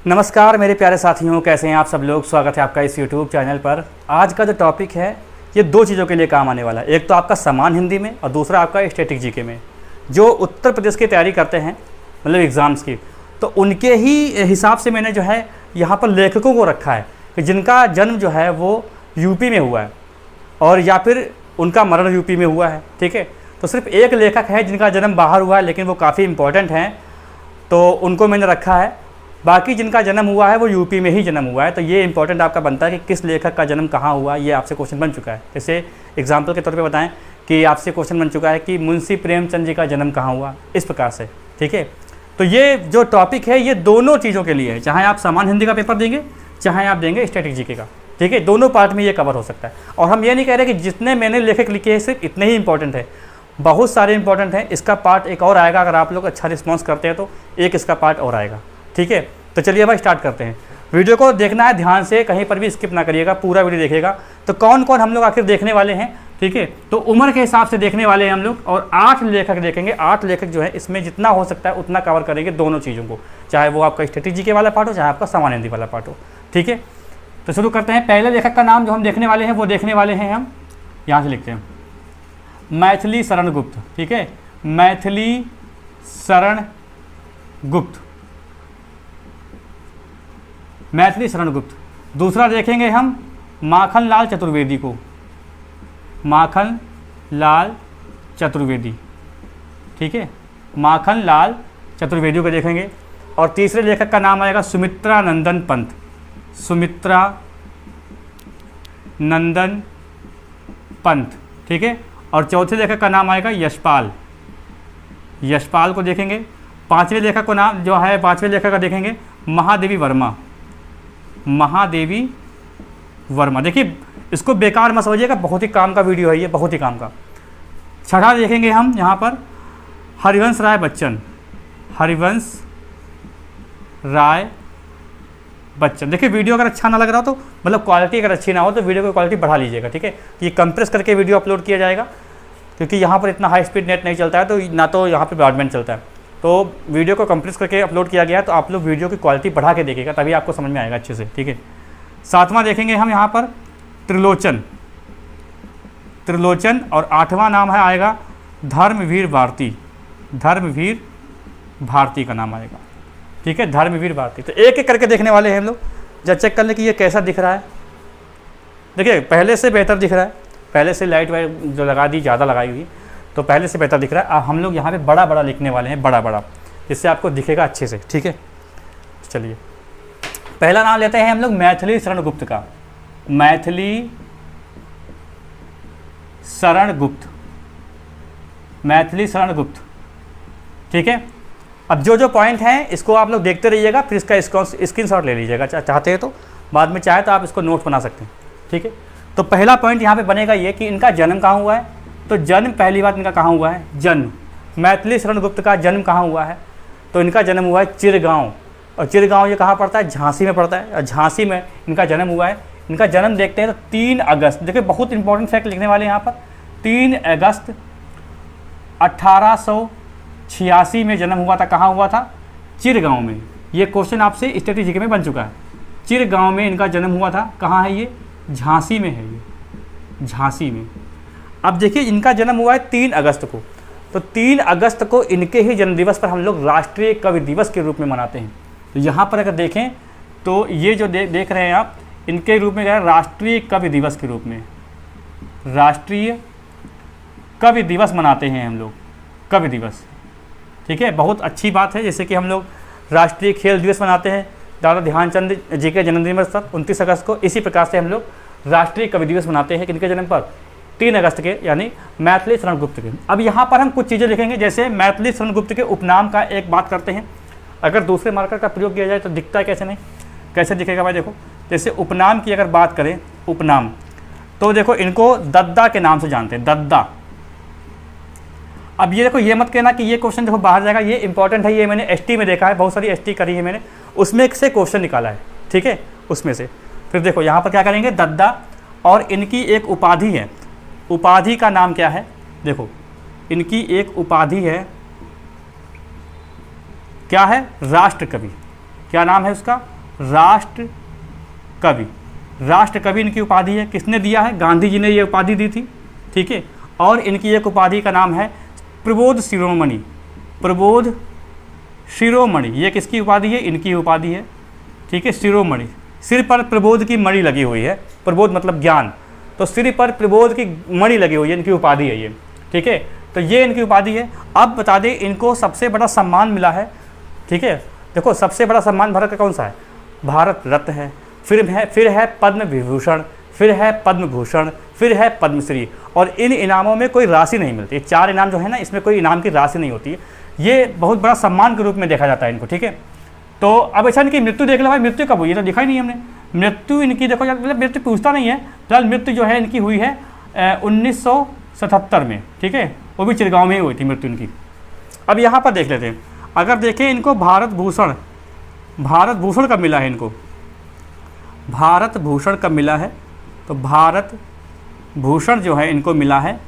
नमस्कार मेरे प्यारे साथियों, कैसे हैं आप सब लोग। स्वागत है आपका इस YouTube चैनल पर। आज का जो टॉपिक है ये दो चीज़ों के लिए काम आने वाला है। एक तो आपका सामान्य हिंदी में और दूसरा आपका स्टैटिक जीके में। जो उत्तर प्रदेश की तैयारी करते हैं मतलब एग्ज़ाम्स की, तो उनके ही हिसाब से मैंने जो है यहाँ पर लेखकों को रखा है कि जिनका जन्म जो है वो यूपी में हुआ है और या फिर उनका मरण यूपी में हुआ है। ठीक है, तो सिर्फ एक लेखक है जिनका जन्म बाहर हुआ है, लेकिन वो काफ़ी इंपॉर्टेंट हैं, तो उनको मैंने रखा है। बाकी जिनका जन्म हुआ है वो यूपी में ही जन्म हुआ है। तो ये इंपॉर्टेंट आपका बनता है कि किस लेखक का जन्म कहाँ हुआ, ये आपसे क्वेश्चन बन चुका है। जैसे एग्जाम्पल के तौर पे बताएं कि आपसे क्वेश्चन बन चुका है कि मुंशी प्रेमचंद जी का जन्म कहाँ हुआ, इस प्रकार से। ठीक है, तो ये जो टॉपिक है ये दोनों चीज़ों के लिए है, चाहे आप सामान्य हिंदी का पेपर देंगे चाहे आप देंगे स्टैटिक जीके का। ठीक है, दोनों पार्ट में ये कवर हो सकता है। और हम ये नहीं कह रहे कि जितने मैंने लेखक लिखे हैं सिर्फ इतने ही इंपॉर्टेंट है, बहुत सारे इंपॉर्टेंट हैं। इसका पार्ट एक और आएगा, अगर आप लोग अच्छा रिस्पॉन्स करते हैं तो एक इसका पार्ट और आएगा। ठीक है, तो चलिए भाई स्टार्ट करते हैं। वीडियो को देखना है ध्यान से, कहीं पर भी स्किप ना करिएगा, पूरा वीडियो देखिएगा। तो कौन कौन हम लोग आखिर देखने वाले हैं, ठीक है, तो उम्र के हिसाब से देखने वाले हैं हम लोग। और 8 लेखक देखेंगे। 8 लेखक जो है इसमें जितना हो सकता है उतना कवर करेंगे दोनों चीज़ों को, चाहे वो आपका स्टैटिक जीके वाला पार्ट हो चाहे आपका सामान्य हिंदी वाला पार्ट हो। ठीक है, तो शुरू करते हैं। पहले लेखक का नाम जो हम देखने वाले हैं वो देखने वाले हैं हम यहाँ से लिखते हैं, मैथिली शरण गुप्त। ठीक है, मैथिली शरण गुप्त, मैथिली शरण गुप्त। दूसरा देखेंगे हम माखन लाल चतुर्वेदी को, माखन लाल चतुर्वेदी। ठीक है, माखन लाल चतुर्वेदी को देखेंगे। और तीसरे लेखक का नाम आएगा सुमित्रा नंदन पंत, सुमित्रा नंदन पंत। ठीक है, और चौथे लेखक का नाम आएगा यशपाल, यशपाल को देखेंगे। पांचवें लेखक को नाम जो है, पांचवें लेखक का देखेंगे महादेवी वर्मा, महादेवी वर्मा। देखिए इसको बेकार मत समझिएगा, बहुत ही काम का वीडियो है ये, बहुत ही काम का। छठा देखेंगे हम यहाँ पर हरिवंश राय बच्चन, हरिवंश राय बच्चन। देखिए वीडियो अगर अच्छा ना लग रहा हो तो मतलब क्वालिटी अगर अच्छी ना हो तो वीडियो की क्वालिटी बढ़ा लीजिएगा। ठीक है, ये कंप्रेस करके वीडियो अपलोड किया जाएगा क्योंकि यहाँ पर इतना हाई स्पीड नेट नहीं चलता है, तो ना तो यहाँ पर ब्रॉडबैंड चलता है। तो वीडियो को कंप्रेस करके अपलोड किया गया है, तो आप लोग वीडियो की क्वालिटी बढ़ा के देखिएगा, तभी आपको समझ में आएगा अच्छे से। ठीक है, सातवां देखेंगे हम यहाँ पर त्रिलोचन, त्रिलोचन। और आठवां नाम है आएगा धर्मवीर भारती, धर्मवीर भारती का नाम आएगा। ठीक है, धर्मवीर भारती। तो एक एक करके देखने वाले हैं हम लोग, जब चेक कर लें कि ये कैसा दिख रहा है। देखिए पहले से बेहतर दिख रहा है, पहले से लाइट वाइट जो लगा दी ज़्यादा लगाई हुई, तो पहले से बेहतर दिख रहा है। अब हम लोग यहाँ पे बड़ा बड़ा लिखने वाले हैं, बड़ा बड़ा, जिससे आपको दिखेगा अच्छे से। ठीक है, चलिए पहला नाम लेते हैं हम लोग मैथिली शरण गुप्त का, मैथिली शरण गुप्त, मैथिली शरण गुप्त। ठीक है, अब जो जो पॉइंट हैं इसको आप लोग देखते रहिएगा, फिर इसका स्क्रीनशॉट ले लीजिएगा चाहते हैं तो, बाद में चाहे तो आप इसको नोट बना सकते हैं। ठीक है, तो पहला पॉइंट यहाँ पे बनेगा ये कि इनका जन्म कहाँ हुआ है। तो जन्म पहली बात इनका कहाँ हुआ है, जन्म, मैथिली शरण गुप्त का जन्म कहाँ हुआ है, तो इनका जन्म हुआ है चिरगांव। और चिरगांव ये कहाँ पड़ता है, झांसी में पड़ता है, और झांसी में इनका जन्म हुआ है। इनका जन्म देखते हैं तो 3 अगस्त, देखिए बहुत इंपॉर्टेंट फैक्ट लिखने वाले हैं यहाँ पर, 3 अगस्त 1886 में जन्म हुआ था। कहाँ हुआ था, चिरगांव में। ये क्वेश्चन आपसे स्टैटिक जीके में बन चुका है। चिरगांव में इनका जन्म हुआ था। कहाँ है ये, झांसी में है, ये झांसी में। अब देखिए इनका जन्म हुआ है 3 अगस्त को, तो 3 अगस्त को इनके ही जन्मदिवस पर हम लोग राष्ट्रीय कवि दिवस के रूप में मनाते हैं। तो यहाँ पर अगर देखें तो ये जो देख रहे हैं आप, इनके रूप में क्या है, राष्ट्रीय कवि दिवस के रूप में, राष्ट्रीय कवि दिवस मनाते हैं हम लोग, कवि दिवस। ठीक है, बहुत अच्छी बात है। जैसे कि हम लोग राष्ट्रीय खेल दिवस मनाते हैं दादा ध्यानचंद जी के जन्मदिन पर 29 अगस्त को, इसी प्रकार से हम लोग राष्ट्रीय कवि दिवस मनाते हैं किनके जन्म पर, 3 अगस्त के, यानी मैथिली शरण गुप्त के। अब यहाँ पर हम कुछ चीज़ें लिखेंगे, जैसे मैथिली शरण गुप्त के उपनाम का एक बात करते हैं। अगर दूसरे मार्कर का प्रयोग किया जाए तो दिखता है कैसे नहीं, कैसे दिखेगा भाई। देखो जैसे उपनाम की अगर बात करें, उपनाम, तो देखो इनको दद्दा के नाम से जानते हैं, दद्दा। अब ये देखो, ये मत कहना कि ये क्वेश्चन देखो बाहर जाएगा, ये इंपॉर्टेंट है, ये मैंने एसटी में देखा है, बहुत सारी एसटी करी है मैंने, उसमें से क्वेश्चन निकाला है। ठीक है, उसमें से फिर देखो यहाँ पर क्या करेंगे, दद्दा। और इनकी एक उपाधि है, उपाधि का नाम क्या है, देखो इनकी एक उपाधि है, क्या है, राष्ट्र कवि। क्या नाम है उसका, राष्ट्र कवि। राष्ट्र कवि इनकी उपाधि है। किसने दिया है? गांधी जी ने ये उपाधि दी थी। ठीक है, और इनकी एक उपाधि का नाम है प्रबोध शिरोमणि। प्रबोध शिरोमणि, ये किसकी उपाधि है? इनकी उपाधि है। ठीक है, शिरोमणि, सिर पर प्रबोध की मणि लगी हुई है। प्रबोध मतलब ज्ञान, तो सिर पर प्रबोध की मणि लगी हुई है, इनकी उपाधि है ये। ठीक है, तो ये इनकी उपाधि है। अब बता दें, इनको सबसे बड़ा सम्मान मिला है। ठीक है, देखो सबसे बड़ा सम्मान भारत का कौन सा है? भारत रत्न है, फिर है पद्म विभूषण, फिर है पद्म भूषण, फिर है पद्मश्री। और इन इनामों में कोई राशि नहीं मिलती। 4 इनाम जो है ना, इसमें कोई इनाम की राशि नहीं होती है। ये बहुत बड़ा सम्मान के रूप में देखा जाता है इनको। ठीक है, तो अब ऐसा इनकी मृत्यु देख लो भाई, मृत्यु कब हुई है तो दिखा ही नहीं हमने। मृत्यु इनकी देखो, मतलब मृत्यु पूछता नहीं है, फिलहाल मृत्यु जो है इनकी हुई है 1977 में। ठीक है, वो भी चिरगांव में ही हुई थी मृत्यु इनकी। अब यहाँ पर देख लेते हैं, अगर देखें इनको भारत भूषण कब मिला है? इनको भारत भूषण कब मिला है? तो भारत भूषण जो है इनको मिला है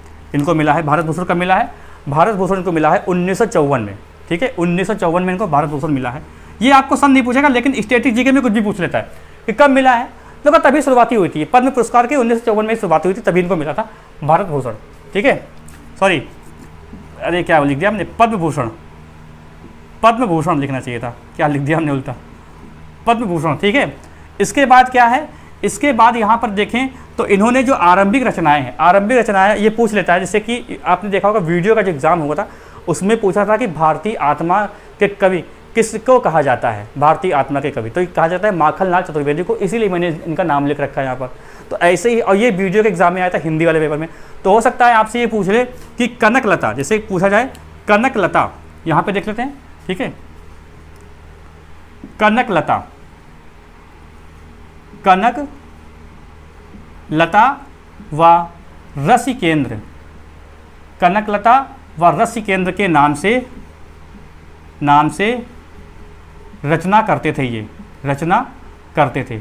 भारत भूषण कब मिला है? भारत भूषण इनको मिला है 1954 में। ठीक है, 1954 में इनको भारत भूषण मिला है। ये आपको सन नहीं पूछेगा, लेकिन स्टैटिक जीके में कुछ भी पूछ लेता है कि कब मिला है। तो तभी शुरुआती हुई थी पद्म पुरस्कार की, 1954 में शुरुआत हुई थी, तभी इनको मिला था भारत भूषण। ठीक है, सॉरी, अरे क्या लिख दिया हमने? पद्म भूषण लिखना चाहिए था, क्या लिख दिया हमने उल्टा? पद्म भूषण। ठीक है, इसके बाद क्या है? इसके बाद यहाँ पर देखें तो इन्होंने जो आरंभिक रचनाएं ये पूछ लेता है। जैसे कि आपने देखा होगा वीडियो का जो एग्जाम हुआ था, उसमें पूछा था कि भारतीय आत्मा के कवि किसको कहा जाता है? भारतीय आत्मा के कवि तो कहा जाता है माखनलाल चतुर्वेदी को, इसीलिए मैंने इनका नाम लिख रखा है यहाँ पर। तो ऐसे ही, और ये वीडियो के एग्जाम में आया था हिंदी वाले पेपर में। तो हो सकता है आपसे ये पूछ ले कि कनकलता, जैसे पूछा जाए कनकलता, यहाँ पे देख लेते हैं। ठीक है, कनकलता व रसिकेंद्र, कनकलता व रसिकेंद्र के नाम से रचना करते थे। ये रचना करते थे।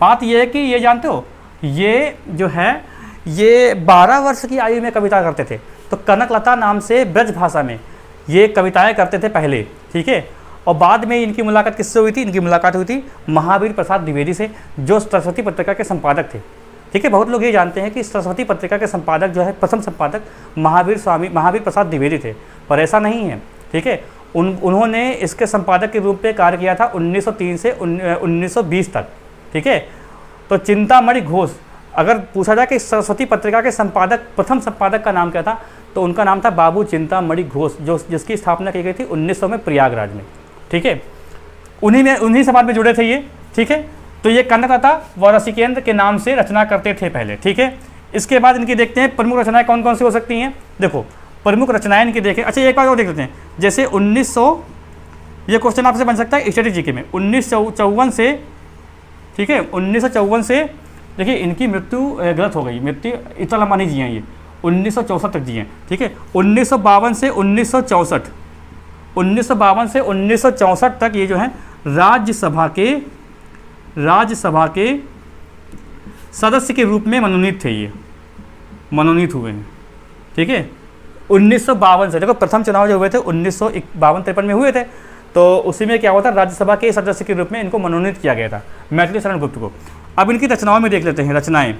बात यह है कि ये जानते हो, ये जो है ये 12 वर्ष की आयु में कविता करते थे। तो कनकलता नाम से ब्रज भाषा में ये कविताएं करते थे पहले। ठीक है, और बाद में इनकी मुलाकात किससे हुई थी? इनकी मुलाकात हुई थी महावीर प्रसाद द्विवेदी से, जो सरस्वती पत्रिका के संपादक थे। ठीक है, बहुत लोग ये जानते हैं कि सरस्वती पत्रिका के संपादक जो है, प्रथम संपादक महावीर प्रसाद द्विवेदी थे, पर ऐसा नहीं है। ठीक है, उन्होंने इसके संपादक के रूप में कार्य किया था 1903 से 1920 तक। ठीक है, तो चिंतामणि घोष, अगर पूछा जाए कि सरस्वती पत्रिका के संपादक, प्रथम संपादक का नाम क्या था, तो उनका नाम था बाबू चिंतामणि घोष, जिसकी स्थापना की गई थी 1900 में प्रयागराज में। ठीक है, उन्हीं समाज में जुड़े थे ये। ठीक है, तो ये कनकलता व रसिकेंद्र के नाम से रचना करते थे पहले। ठीक है, इसके बाद इनकी देखते हैं प्रमुख रचनाएं कौन कौन सी हो सकती हैं। देखो प्रमुख रचनाएं इनकी देखें। अच्छा, एक बार और देख लेते हैं, जैसे 1900, ये क्वेश्चन आपसे बन सकता है स्टैटिक जीके में, 1954 से। ठीक है, 1954 से, देखिए इनकी मृत्यु गलत हो गई, मृत्यु इतना लंबा नहीं जिए ये, 1964 तक जिए। ठीक है, 1952 से 1964, 1952 से 1964 तक ये जो है राज्यसभा के सदस्य के रूप में मनोनीत थे, ये मनोनीत हुए हैं। ठीक है, 1952 से, देखो प्रथम चुनाव जो हुए थे 1952-53 में हुए थे, तो उसी में क्या हुआ था, राज्यसभा के सदस्य के रूप में इनको मनोनीत किया गया था, मैथिली शरण गुप्त को। अब इनकी रचनाओं में देख लेते हैं रचनाएं।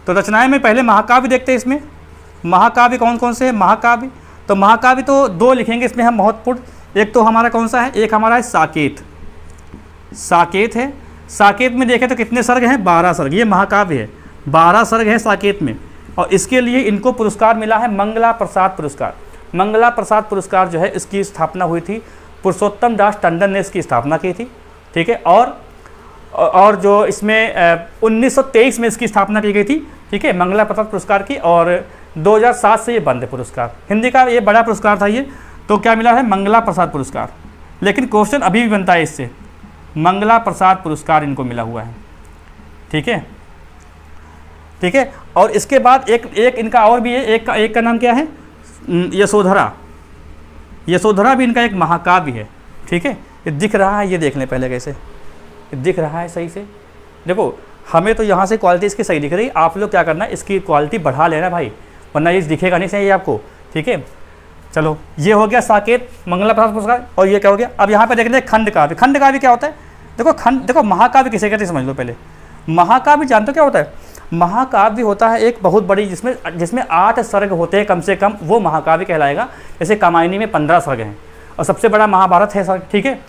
तो रचनाएं में पहले महाकाव्य देखते हैं। इसमें महाकाव्य कौन कौन से हैं? महाकाव्य तो 2 लिखेंगे इसमें हम महत्वपूर्ण। एक तो हमारा कौन सा है? एक हमारा है साकेत है। साकेत में देखें तो कितने सर्ग हैं? 12 सर्ग। ये महाकाव्य है, 12 सर्ग है साकेत में। और इसके लिए इनको पुरस्कार मिला है मंगला प्रसाद पुरस्कार। मंगला प्रसाद पुरस्कार जो है, इसकी स्थापना हुई थी पुरुषोत्तम दास टंडन ने इसकी स्थापना की थी। ठीक है, और जो इसमें 1923 में इसकी स्थापना की गई थी। ठीक है, मंगला प्रसाद पुरस्कार की, और 2007 से ये बंद है पुरस्कार। हिंदी का ये बड़ा पुरस्कार था ये, तो क्या मिला है? मंगला प्रसाद पुरस्कार। लेकिन क्वेश्चन अभी भी बनता है इससे, मंगला प्रसाद पुरस्कार इनको मिला हुआ है। ठीक है, और इसके बाद एक इनका और भी है, एक का नाम क्या है? यशोधरा भी इनका एक महाकाव्य है। ठीक है, ये दिख रहा है, ये देख लें पहले कैसे दिख रहा है सही से। देखो हमें तो यहाँ से क्वालिटी इसकी सही दिख रही, आप लोग क्या करना, इसकी क्वालिटी बढ़ा लेना भाई, वरना ये दिखेगा नहीं सही आपको। ठीक है, चलो ये हो गया साकेत, मंगला प्रसाद पुरस्कार। और ये क्या हो गया? अब यहाँ पे देख लें खंड काव्य। खंड काव्य क्या होता है? देखो खंड, देखो महाकाव्य किसे कहते हैं समझ लो पहले। महाकाव्य जानते हो क्या होता है? महाकाव्य होता है एक बहुत बड़ी, जिसमें 8 सर्ग होते हैं कम से कम, वो महाकाव्य कहलाएगा। जैसे कामायनी में 15 सर्ग हैं और सबसे बड़ा महाभारत है सर्ग, ठीक है।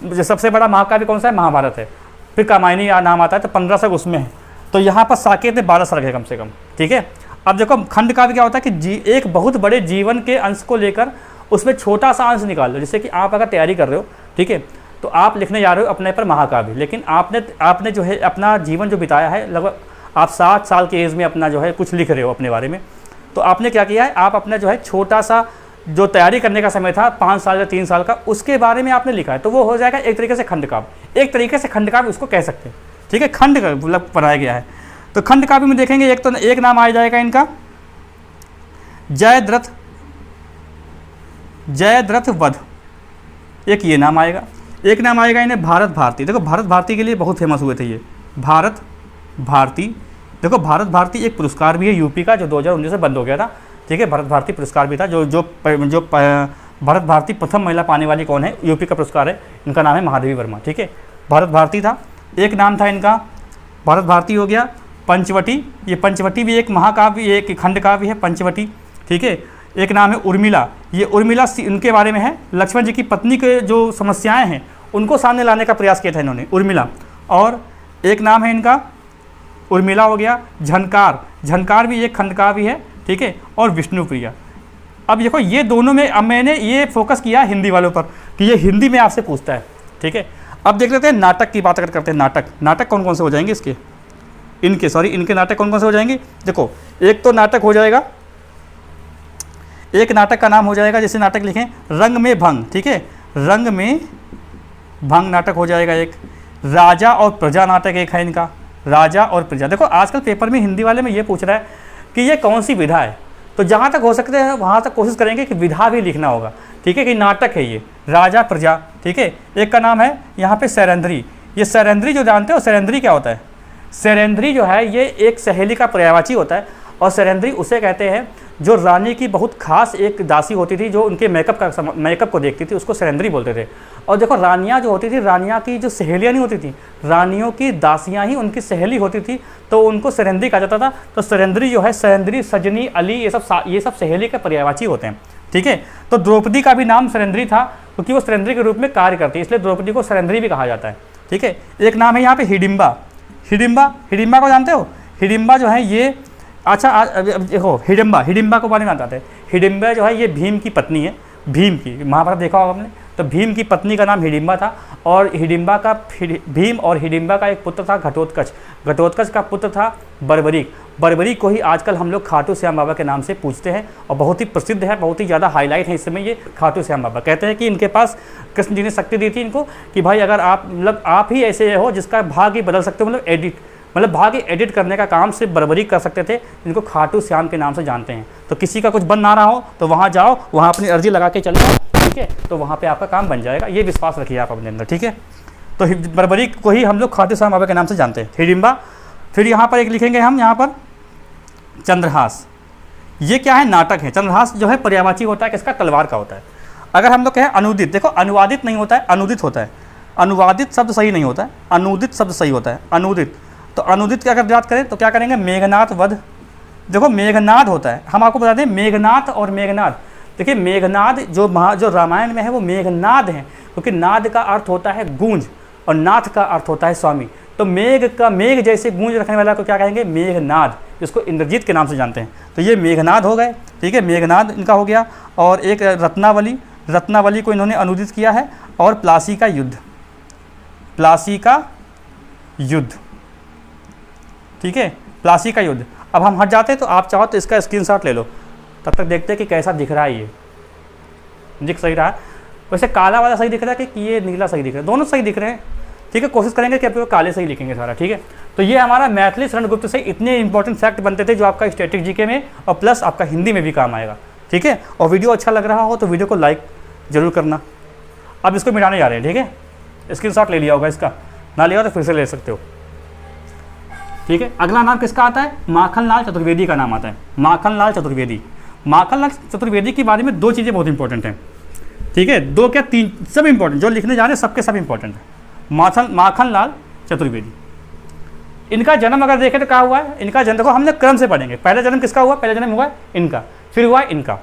जो सबसे बड़ा महाकाव्य कौन सा है? महाभारत है। फिर कामायनी नाम आता है तो 15 सर्ग उसमें है। तो यहाँ पर साकेत में 12 सर्ग है कम से कम, ठीक है। अब देखो खंड काव्य क्या होता है कि एक बहुत बड़े जीवन के अंश को लेकर उसमें छोटा सा अंश निकाल लो। जैसे कि आप अगर तैयारी कर रहे हो, ठीक है, तो आप लिखने जा रहे हो अपने पर महाकाव्य, लेकिन आपने जो है अपना जीवन जो बिताया है, लगभग आप 7 साल के एज में अपना जो है कुछ लिख रहे हो अपने बारे में। तो आपने क्या किया है, आप अपना जो है छोटा सा जो तैयारी करने का समय था 5 साल या 3 साल का, उसके बारे में आपने लिखा है, तो वो हो जाएगा एक तरीके से खंड काव्य। एक तरीके से खंड काव्य उसको कह सकते हैं, ठीक है। खंड मतलब बनाया गया है। तो खंड काव्य में देखेंगे एक नाम आ जाएगा इनका जयद्रथ वध, एक ये नाम आएगा। एक नाम आएगा इन्हें भारत भारती। देखो भारत भारती के लिए बहुत फेमस हुए थे ये भारत भारती। देखो भारत भारती एक पुरस्कार भी है यूपी का, जो 2019 से बंद हो गया था, ठीक है। भारत भारती पुरस्कार भी था। जो भारत भारती प्रथम महिला पाने वाली कौन है, यूपी का पुरस्कार है, इनका नाम है महादेवी वर्मा, ठीक है। भारत भारती था, एक नाम था इनका भारत भारती हो गया। पंचवटी, ये पंचवटी भी एक महाकाव्य, एक खंड काव्य है पंचवटी, ठीक है। एक नाम है उर्मिला, ये उर्मिला उनके बारे में है, लक्ष्मण जी की पत्नी के जो समस्याएं हैं उनको सामने लाने का प्रयास किया था इन्होंने, उर्मिला। और एक नाम है इनका उर्मिला हो गया। झनकार, झनकार भी एक खंड काव्य है, ठीक है। और विष्णुप्रिया। अब देखो ये दोनों में, अब मैंने ये फोकस किया हिंदी वालों पर कि ये हिंदी में आपसे पूछता है, ठीक है। अब देख लेते हैं नाटक की बात अगर करते हैं। नाटक कौन कौन से हो जाएंगे इनके नाटक कौन कौन से हो जाएंगे। देखो एक तो नाटक हो जाएगा, एक नाटक का नाम हो जाएगा, जैसे नाटक लिखें रंग में भंग, ठीक है, रंग में भंग नाटक हो जाएगा एक। राजा और प्रजा नाटक एक है इनका, राजा और प्रजा। देखो आजकल पेपर में हिंदी वाले में ये पूछ रहा है कि ये कौन सी विधा है, तो जहाँ तक हो सकते हैं वहाँ तक कोशिश करेंगे कि विधा भी लिखना होगा, ठीक है, कि नाटक है ये राजा प्रजा, ठीक है। एक का नाम है यहाँ पे सैरंध्री। ये सैरंध्री जो जानते हो, सैरंध्री क्या होता है? सैरंध्री जो है ये एक सहेली का पर्यायवाची होता है, और सैरंध्री उसे कहते हैं जो रानी की बहुत खास एक दासी होती थी, जो उनके मेकअप को देखती थी, उसको सैरंध्री बोलते थे। और देखो रानियाँ जो होती थी, रानियाँ की जो सहेलियाँ नहीं होती थी, रानियों की दासियाँ ही उनकी सहेली होती थी, तो उनको सैरंध्री कहा जाता था। तो सैरंध्री जो है, सैरंध्री, सजनी, अली, ये सब सहेली के पर्यायवाची होते हैं, ठीक है। तो द्रौपदी का भी नाम सैरंध्री था क्योंकि वो सैरंध्री के रूप में कार्य करती है, इसलिए द्रौपदी को सैरंध्री भी कहा जाता है, ठीक है। एक नाम है यहाँ पे हिडिम्बा। हिडिम्बा को जानते हो? हिडिम्बा जो है ये, अच्छा देखो हिडिम्बा को बारे में बताते हैं। हिडिम्बा जो है ये भीम की पत्नी है, भीम की, महाभारत देखा होगा आपने, तो भीम की पत्नी का नाम हिडिम्बा था। और भीम और हिडिम्बा का एक पुत्र था घटोत्कच का पुत्र था बर्बरीक को ही आजकल हम लोग खाटू श्याम बाबा के नाम से पूछते हैं, और बहुत ही प्रसिद्ध है, बहुत ही ज़्यादा हाईलाइट है इस समय ये खाटू श्याम बाबा। कहते हैं कि इनके पास कृष्ण जी ने शक्ति दी थी इनको कि भाई अगर आप ही ऐसे हो जिसका भाग ही बदल सकते हो, मतलब भाग्य एडिट करने का काम सिर्फ बर्बरीक कर सकते थे, जिनको खाटू श्याम के नाम से जानते हैं। तो किसी का कुछ बन ना रहा हो तो वहाँ जाओ, वहाँ अपनी अर्जी लगा के चले जाओ, ठीक है, तो वहाँ पे आपका काम बन जाएगा, ये विश्वास रखिए आप अपने अंदर, ठीक है। तो बर्बरीक को ही हम लोग खाटू श्याम बाबा के नाम से जानते हैं, हिडिम्बा। फिर यहाँ पर एक लिखेंगे हम, यहाँ पर चंद्रहास। ये क्या है? नाटक है। चंद्रहास जो है पर्यायवाची होता है, किसका? तलवार का होता है। अगर हम लोग कहें अनुदित, देखो अनुवादित नहीं होता है, अनुदित होता है। अनुवादित शब्द सही नहीं होता है, अनुदित शब्द सही होता है, अनुदित। तो अनुदित की अगर बात करें तो क्या करेंगे? मेघनाथ वध। देखो मेघनाद होता है, हम आपको बता दें मेघनाथ और मेघनाद। देखिए मेघनाद जो रामायण में है वो मेघनाद है, क्योंकि नाद का अर्थ होता है गूंज और नाथ का अर्थ होता है स्वामी। तो मेघ जैसे गूंज रखने वाला को क्या कहेंगे? मेघनाद, जिसको इंद्रजीत के नाम से जानते हैं। तो ये मेघनाद हो गए, ठीक है, मेघनाद इनका हो गया। और एक रत्नावली को इन्होंने अनुदित किया है। और प्लासी का युद्ध, ठीक है, प्लासी का युद्ध। अब हम हट जाते हैं, तो आप चाहो तो इसका स्क्रीनशॉट ले लो, तब तक देखते हैं कि कैसा दिख रहा है। ये दिख सही रहा है, वैसे काला वाला सही दिख रहा है कि ये नीला सही दिख रहा है? दोनों सही दिख रहे हैं, ठीक है। कोशिश करेंगे कि आप काले से ही लिखेंगे सारा, ठीक है। तो ये हमारा मैथिली शरण गुप्त से इतने इंपॉर्टेंट फैक्ट बनते थे जो आपका स्टैटिक जीके में और प्लस आपका हिंदी में भी काम आएगा, ठीक है। और वीडियो अच्छा लग रहा हो तो वीडियो को लाइक जरूर करना। अब इसको मिटाने जा रहे हैं, ठीक है। स्क्रीनशॉट ले लिया होगा इसका, ना लिया तो फिर से ले सकते हो, ठीक है। अगला नाम किसका आता है? माखनलाल चतुर्वेदी का नाम आता है। माखनलाल चतुर्वेदी के बारे में दो चीज़ें बहुत इंपॉर्टेंट हैं, ठीक है। दो क्या तीन, सब इंपॉर्टेंट, जो लिखने जा रहे हैं सबके सब इंपॉर्टेंट है। माखनलाल चतुर्वेदी। इनका जन्म अगर देखें तो क्या हुआ है, इनका जन्म देखो हमने क्रम से पढ़ेंगे, पहला जन्म किसका हुआ, पहला जन्म हुआ इनका, फिर हुआ इनका,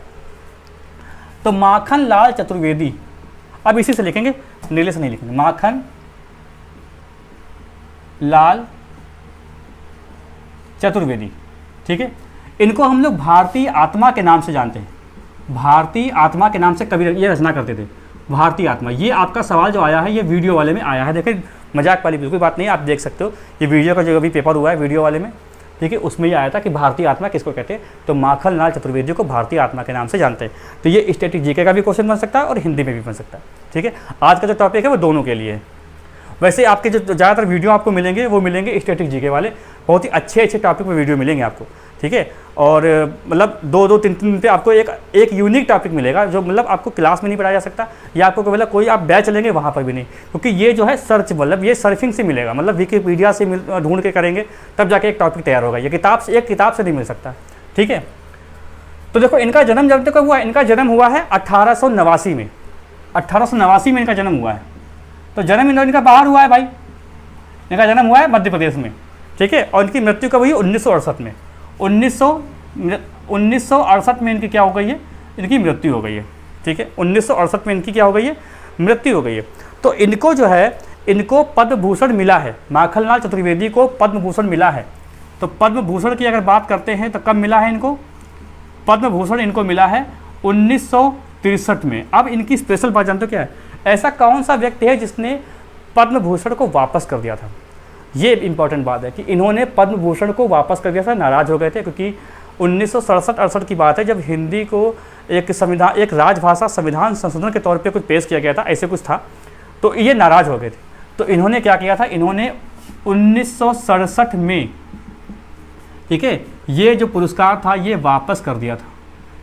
तो माखनलाल चतुर्वेदी। अब इसी से लिखेंगे, नीले से नहीं लिखेंगे, माखन लाल चतुर्वेदी, ठीक है। इनको हम लोग भारतीय आत्मा के नाम से जानते हैं, भारतीय आत्मा के नाम से कवि ये रचना करते थे, भारतीय आत्मा। ये आपका सवाल जो आया है ये वीडियो वाले में आया है, देखिए मजाक वाली बिल्कुल बात नहीं, आप देख सकते हो, ये वीडियो का जो अभी पेपर हुआ है वीडियो वाले में, ठीक है, उसमें ये आया था कि भारतीय आत्मा किसको कहते हैं, तो माखनलाल चतुर्वेदी को भारतीय आत्मा के नाम से जानते हैं। तो ये स्टैटिक जीके का भी क्वेश्चन बन सकता है और हिंदी में भी बन सकता है, ठीक है। आज का जो टॉपिक है वो दोनों के लिए है। वैसे आपके जो ज़्यादातर वीडियो आपको मिलेंगे वो मिलेंगे स्टैटिक जीके वाले, बहुत ही अच्छे टॉपिक पर वीडियो मिलेंगे आपको, ठीक है। और मतलब 2-2, 3-3 दिन पे आपको एक यूनिक टॉपिक मिलेगा जो मतलब आपको क्लास में नहीं पढ़ाया जा सकता, या आपको मतलब कोई आप बैच लेंगे वहाँ पर भी नहीं, क्योंकि ये जो है सर्च मतलब ये सर्फिंग से मिलेगा, मतलब विकिपीडिया से ढूंढ के करेंगे तब जाके एक टॉपिक तैयार होगा, ये किताब से नहीं मिल सकता, ठीक है। तो देखो इनका जन्म जब तक हुआ, इनका जन्म हुआ है 1889 में, 1889 में इनका जन्म हुआ है। तो जन्म इनका बाहर हुआ है भाई, इनका जन्म हुआ है मध्य प्रदेश में, ठीक है। और इनकी मृत्यु कब हुई, 1968 में, 1968 में इनकी क्या हो गई है, इनकी मृत्यु हो गई है, ठीक है। 1968 में इनकी क्या हो गई है, मृत्यु हो गई है। तो इनको जो है, इनको पद्म भूषण मिला है, माखनलाल चतुर्वेदी को पद्म भूषण मिला है। तो पद्म भूषण की अगर बात करते हैं तो कब मिला है इनको, पद्म भूषण इनको मिला है 1963 में। अब इनकी स्पेशल बात जानते हो क्या है, ऐसा कौन सा व्यक्ति है जिसने पद्म भूषण को वापस कर दिया था, ये इंपॉर्टेंट बात है कि इन्होंने पद्म भूषण को वापस कर दिया था, नाराज़ हो गए थे, क्योंकि 1967-68 की बात है जब हिंदी को एक राजभाषा संविधान संशोधन के तौर पे कुछ पेश किया गया था, ऐसे कुछ था, तो ये नाराज़ हो गए थे। तो इन्होंने क्या किया था, इन्होंने 1967 में, ठीक है, ये जो पुरस्कार था ये वापस कर दिया था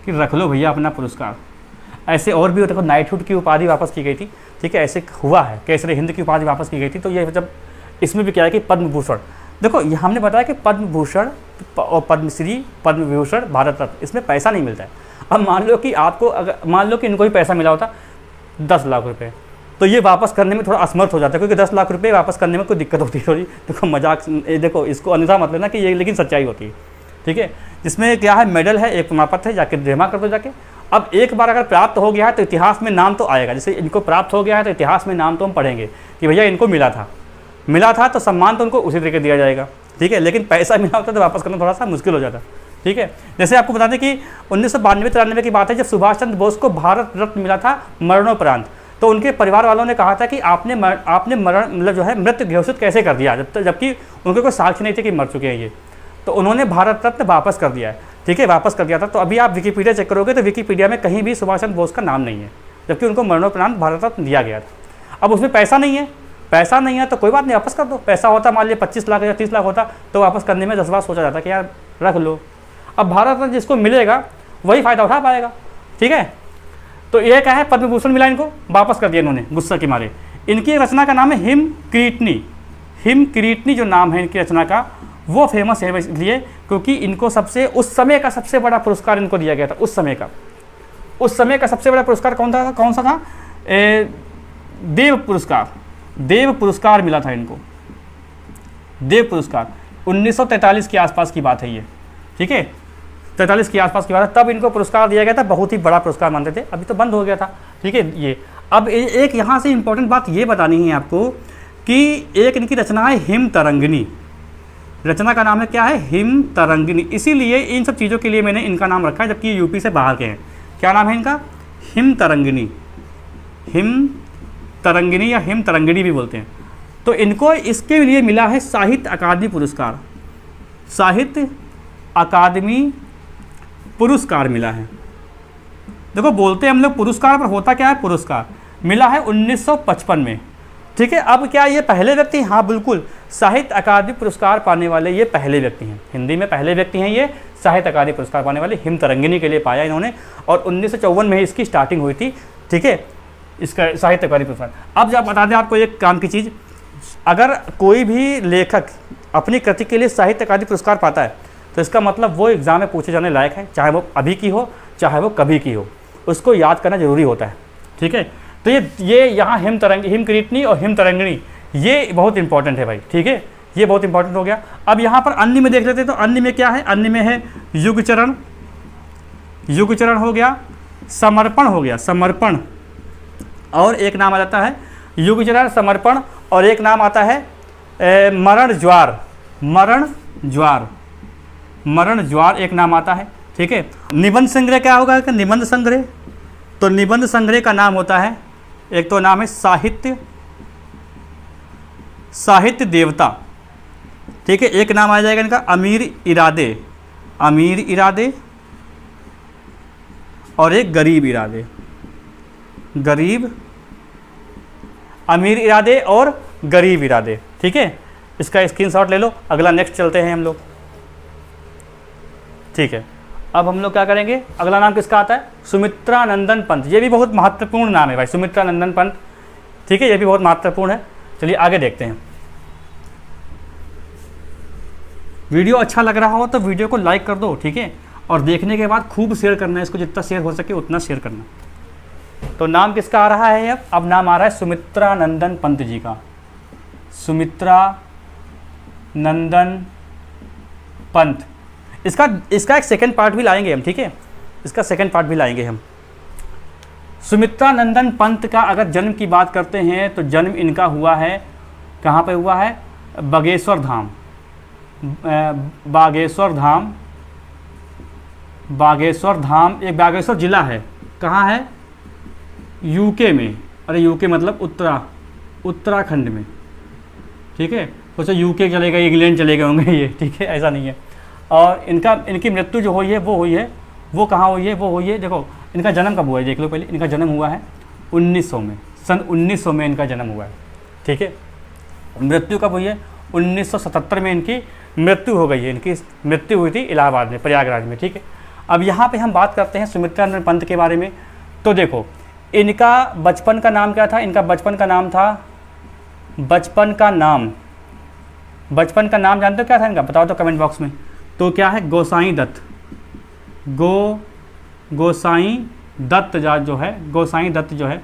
कि रख लो भैया अपना पुरस्कार। ऐसे और भी देखो, नाइटहुड की उपाधि वापस की गई थी, ठीक है, ऐसे हुआ है, केसरी हिंद की उपाधि वापस की गई थी। तो ये जब इसमें भी क्या है कि पद्म भूषण, देखो ये हमने बताया कि पद्म भूषण और पद्मश्री, पद्म विभूषण, भारत रत्न, इसमें पैसा नहीं मिलता है। अब मान लो कि आपको, अगर मान लो कि इनको ही पैसा मिला होता 10 लाख रुपए, तो ये वापस करने में थोड़ा असमर्थ हो जाता है, क्योंकि 10 लाख रुपए वापस करने में कोई दिक्कत होती है थोड़ी। देखो मजाक, देखो इसको अन्यथा मत लेना कि ये लेकिन सच्चाई होती है, ठीक है। जिसमें क्या है, मेडल है, एक प्रमाण पत्र है, जाके जमा कर दो जाके। अब एक बार अगर प्राप्त हो गया है तो इतिहास में नाम तो आएगा, जैसे इनको प्राप्त हो गया है तो इतिहास में नाम तो हम पढ़ेंगे कि भैया इनको मिला था, तो सम्मान तो उनको उसी तरीके दिया जाएगा, ठीक है। लेकिन पैसा मिला होता तो वापस करना थोड़ा सा मुश्किल हो जाता, ठीक है। जैसे आपको बता दें कि 1992-93 की बात है जब सुभाष चंद्र बोस को भारत रत्न मिला था मरणोपरांत, तो उनके परिवार वालों ने कहा था कि आपने मरण मतलब जो है मृत्यु घोषित कैसे कर दिया, जबकि उनके कोई साक्ष्य नहीं थे कि मर चुके हैं ये। तो उन्होंने भारत रत्न वापस कर दिया है, ठीक है, वापस कर दिया था। तो अभी आप विकिपीडिया चेक करोगे तो विकिपीडिया में कहीं भी सुभाष चंद्र बोस का नाम नहीं है, जबकि उनको मरणोपरांत भारत रत्न दिया गया था। अब उसमें पैसा नहीं है तो कोई बात नहीं, वापस कर दो। पैसा होता मान लिया 25 लाख या 30 लाख होता तो वापस करने में 10 बार सोचा जाता कि यार रख लो। अब भारत रत्न जिसको मिलेगा वही फ़ायदा उठा पाएगा, ठीक है। तो ये क्या है, पद्म भूषण मिला, इनको वापस कर दिया इन्होंने गुस्सा के मारे। इनकी रचना का नाम है हिमकीर्तनी जो नाम है इनकी रचना का, वो फेमस है इसलिए क्योंकि इनको उस समय का सबसे बड़ा पुरस्कार इनको दिया गया था। उस समय का सबसे बड़ा पुरस्कार कौन सा था, देव पुरस्कार मिला था इनको, देव पुरस्कार। 1943 के आसपास की बात है ये, ठीक है, 43 के आसपास की बात है, तब इनको पुरस्कार दिया गया था। बहुत ही बड़ा पुरस्कार मानते थे, अभी तो बंद हो गया था, ठीक है। ये अब एक यहाँ से इंपॉर्टेंट बात ये बतानी है आपको कि एक इनकी रचना है हिम तरंगिणी, रचना का नाम है क्या है, हिम तरंगिणी। इसीलिए इन सब चीज़ों के लिए मैंने इनका नाम रखा है, जबकि ये यूपी से बाहर के हैं। क्या नाम है इनका, हिम तरंगिणी या हिम तरंगिणी भी बोलते हैं। तो इनको इसके लिए मिला है साहित्य अकादमी पुरस्कार, साहित्य अकादमी पुरस्कार मिला है। देखो बोलते हैं हम लोग पुरस्कार, पर होता क्या है, पुरस्कार मिला है 1955 में, ठीक है। अब क्या ये पहले व्यक्ति, हाँ बिल्कुल, साहित्य अकादमी पुरस्कार पाने वाले ये पहले व्यक्ति हैं, हिंदी में पहले व्यक्ति हैं ये साहित्य अकादमी पुरस्कार पाने वाले। हिम तरंगिणी के लिए पाया इन्होंने, और 1954 में इसकी स्टार्टिंग हुई थी, ठीक है, इसका साहित्य अकादमी पुरस्कार। अब जब बता दें आपको एक काम की चीज़, अगर कोई भी लेखक अपनी कृति के लिए साहित्य अकादमी पुरस्कार पाता है तो इसका मतलब वो एग्ज़ाम में पूछे जाने लायक है, चाहे वो अभी की हो चाहे वो कभी की हो, उसको याद करना जरूरी होता है, ठीक है। तो ये यहाँ हिमकीर्तनी और हिम तरंगिणी ये बहुत इंपॉर्टेंट है भाई, ठीक है, ये बहुत इंपॉर्टेंट हो गया। अब यहाँ पर अन्य में देख लेते हैं, तो अन्य में क्या है, अन्य में है युगचरण, युगचरण हो गया, समर्पण हो गया, समर्पण, और एक नाम आ जाता है युगचरण, समर्पण, और एक नाम आता है मरण ज्वार, मरण ज्वार, मरण ज्वार एक नाम आता है, ठीक है। निबंध संग्रह क्या होगा, कि निबंध संग्रह, तो निबंध संग्रह का नाम होता है, एक तो नाम है साहित्य, साहित्य देवता, ठीक है। एक नाम आ जाएगा इनका अमीर इरादे, अमीर इरादे, और एक गरीब इरादे, गरीब, अमीर इरादे और गरीब इरादे, ठीक है। इसका स्क्रीनशॉट ले लो। अगला नेक्स्ट चलते हैं हम लोग, ठीक है। अब हम लोग क्या करेंगे, अगला नाम किसका आता है, सुमित्रानंदन पंत। ये भी बहुत महत्वपूर्ण नाम है भाई, सुमित्रानंदन पंत, ठीक है, ये भी बहुत महत्वपूर्ण है। चलिए आगे देखते हैं। वीडियो अच्छा लग रहा हो तो वीडियो को लाइक कर दो, ठीक है, और देखने के बाद खूब शेयर करना है इसको, जितना शेयर हो सके उतना शेयर करना। तो नाम किसका आ रहा है, अब नाम आ रहा है सुमित्रानंदन पंत जी का, सुमित्रानंदन पंत। इसका एक सेकंड पार्ट भी लाएंगे हम, ठीक है, इसका सेकंड पार्ट भी लाएंगे हम। सुमित्रानंदन पंत का अगर जन्म की बात करते हैं तो जन्म इनका हुआ है, कहाँ पे हुआ है, बागेश्वर धाम, बागेश्वर धाम, बागेश्वर धाम एक बागेश्वर जिला है, कहाँ है, यूके में, अरे यूके मतलब उत्तराखंड में, ठीक है। सोचो यूके चलेगा, इंग्लैंड चले गए होंगे ये, ठीक है, ऐसा नहीं है। और इनकी मृत्यु जो हुई है वो कहाँ हुई है, वो हुई है, देखो इनका जन्म कब हुआ है, देख लो पहले। इनका जन्म हुआ है 1900 में, सन 1900 में इनका जन्म हुआ है, ठीक है। मृत्यु कब हुई है, 1977 में इनकी मृत्यु हो गई है। इनकी मृत्यु हुई थी इलाहाबाद में, प्रयागराज में, ठीक है। अब यहाँ पे हम बात करते हैं सुमित्रानंदन पंत के बारे में। तो देखो इनका बचपन का नाम क्या था, इनका बचपन का नाम था, बचपन का नाम जानते हो क्या था इनका, बताओ तो कमेंट बॉक्स में। तो क्या है, गोसाई दत्त, गोसाई दत्त जो है, गोसाई दत्त जो है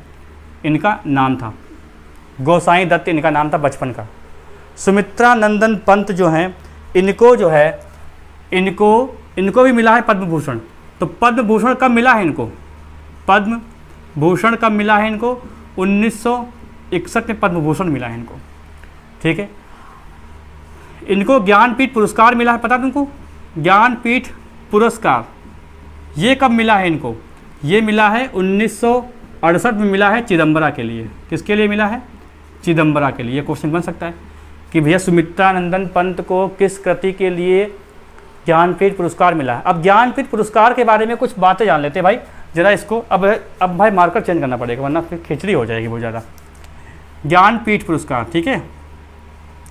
इनका नाम था, गोसाई दत्त इनका नाम था बचपन का। सुमित्रानंदन पंत जो हैं इनको जो है इनको भी मिला है पद्म भूषण। तो पद्म भूषण कब मिला है इनको, पद्म भूषण कब मिला है इनको, 1961 में पद्म भूषण मिला है इनको, ठीक है। इनको ज्ञानपीठ पुरस्कार मिला है, पता तुमको, ज्ञानपीठ पुरस्कार ये कब मिला है इनको, ये मिला है 1968 में मिला है चिदम्बरा के लिए। किसके लिए मिला है, चिदम्बरा के लिए। ये क्वेश्चन बन सकता है कि भैया सुमित्रानंदन पंत को किस कृति के लिए ज्ञानपीठ पुरस्कार मिला है। अब ज्ञानपीठ पुरस्कार के बारे में कुछ बातें जान लेते हैं भाई जरा इसको। अब भाई मार्कर चेंज करना पड़ेगा वरना फिर खिचड़ी हो जाएगी बहुत ज़्यादा। ज्ञानपीठ पुरस्कार, ठीक है,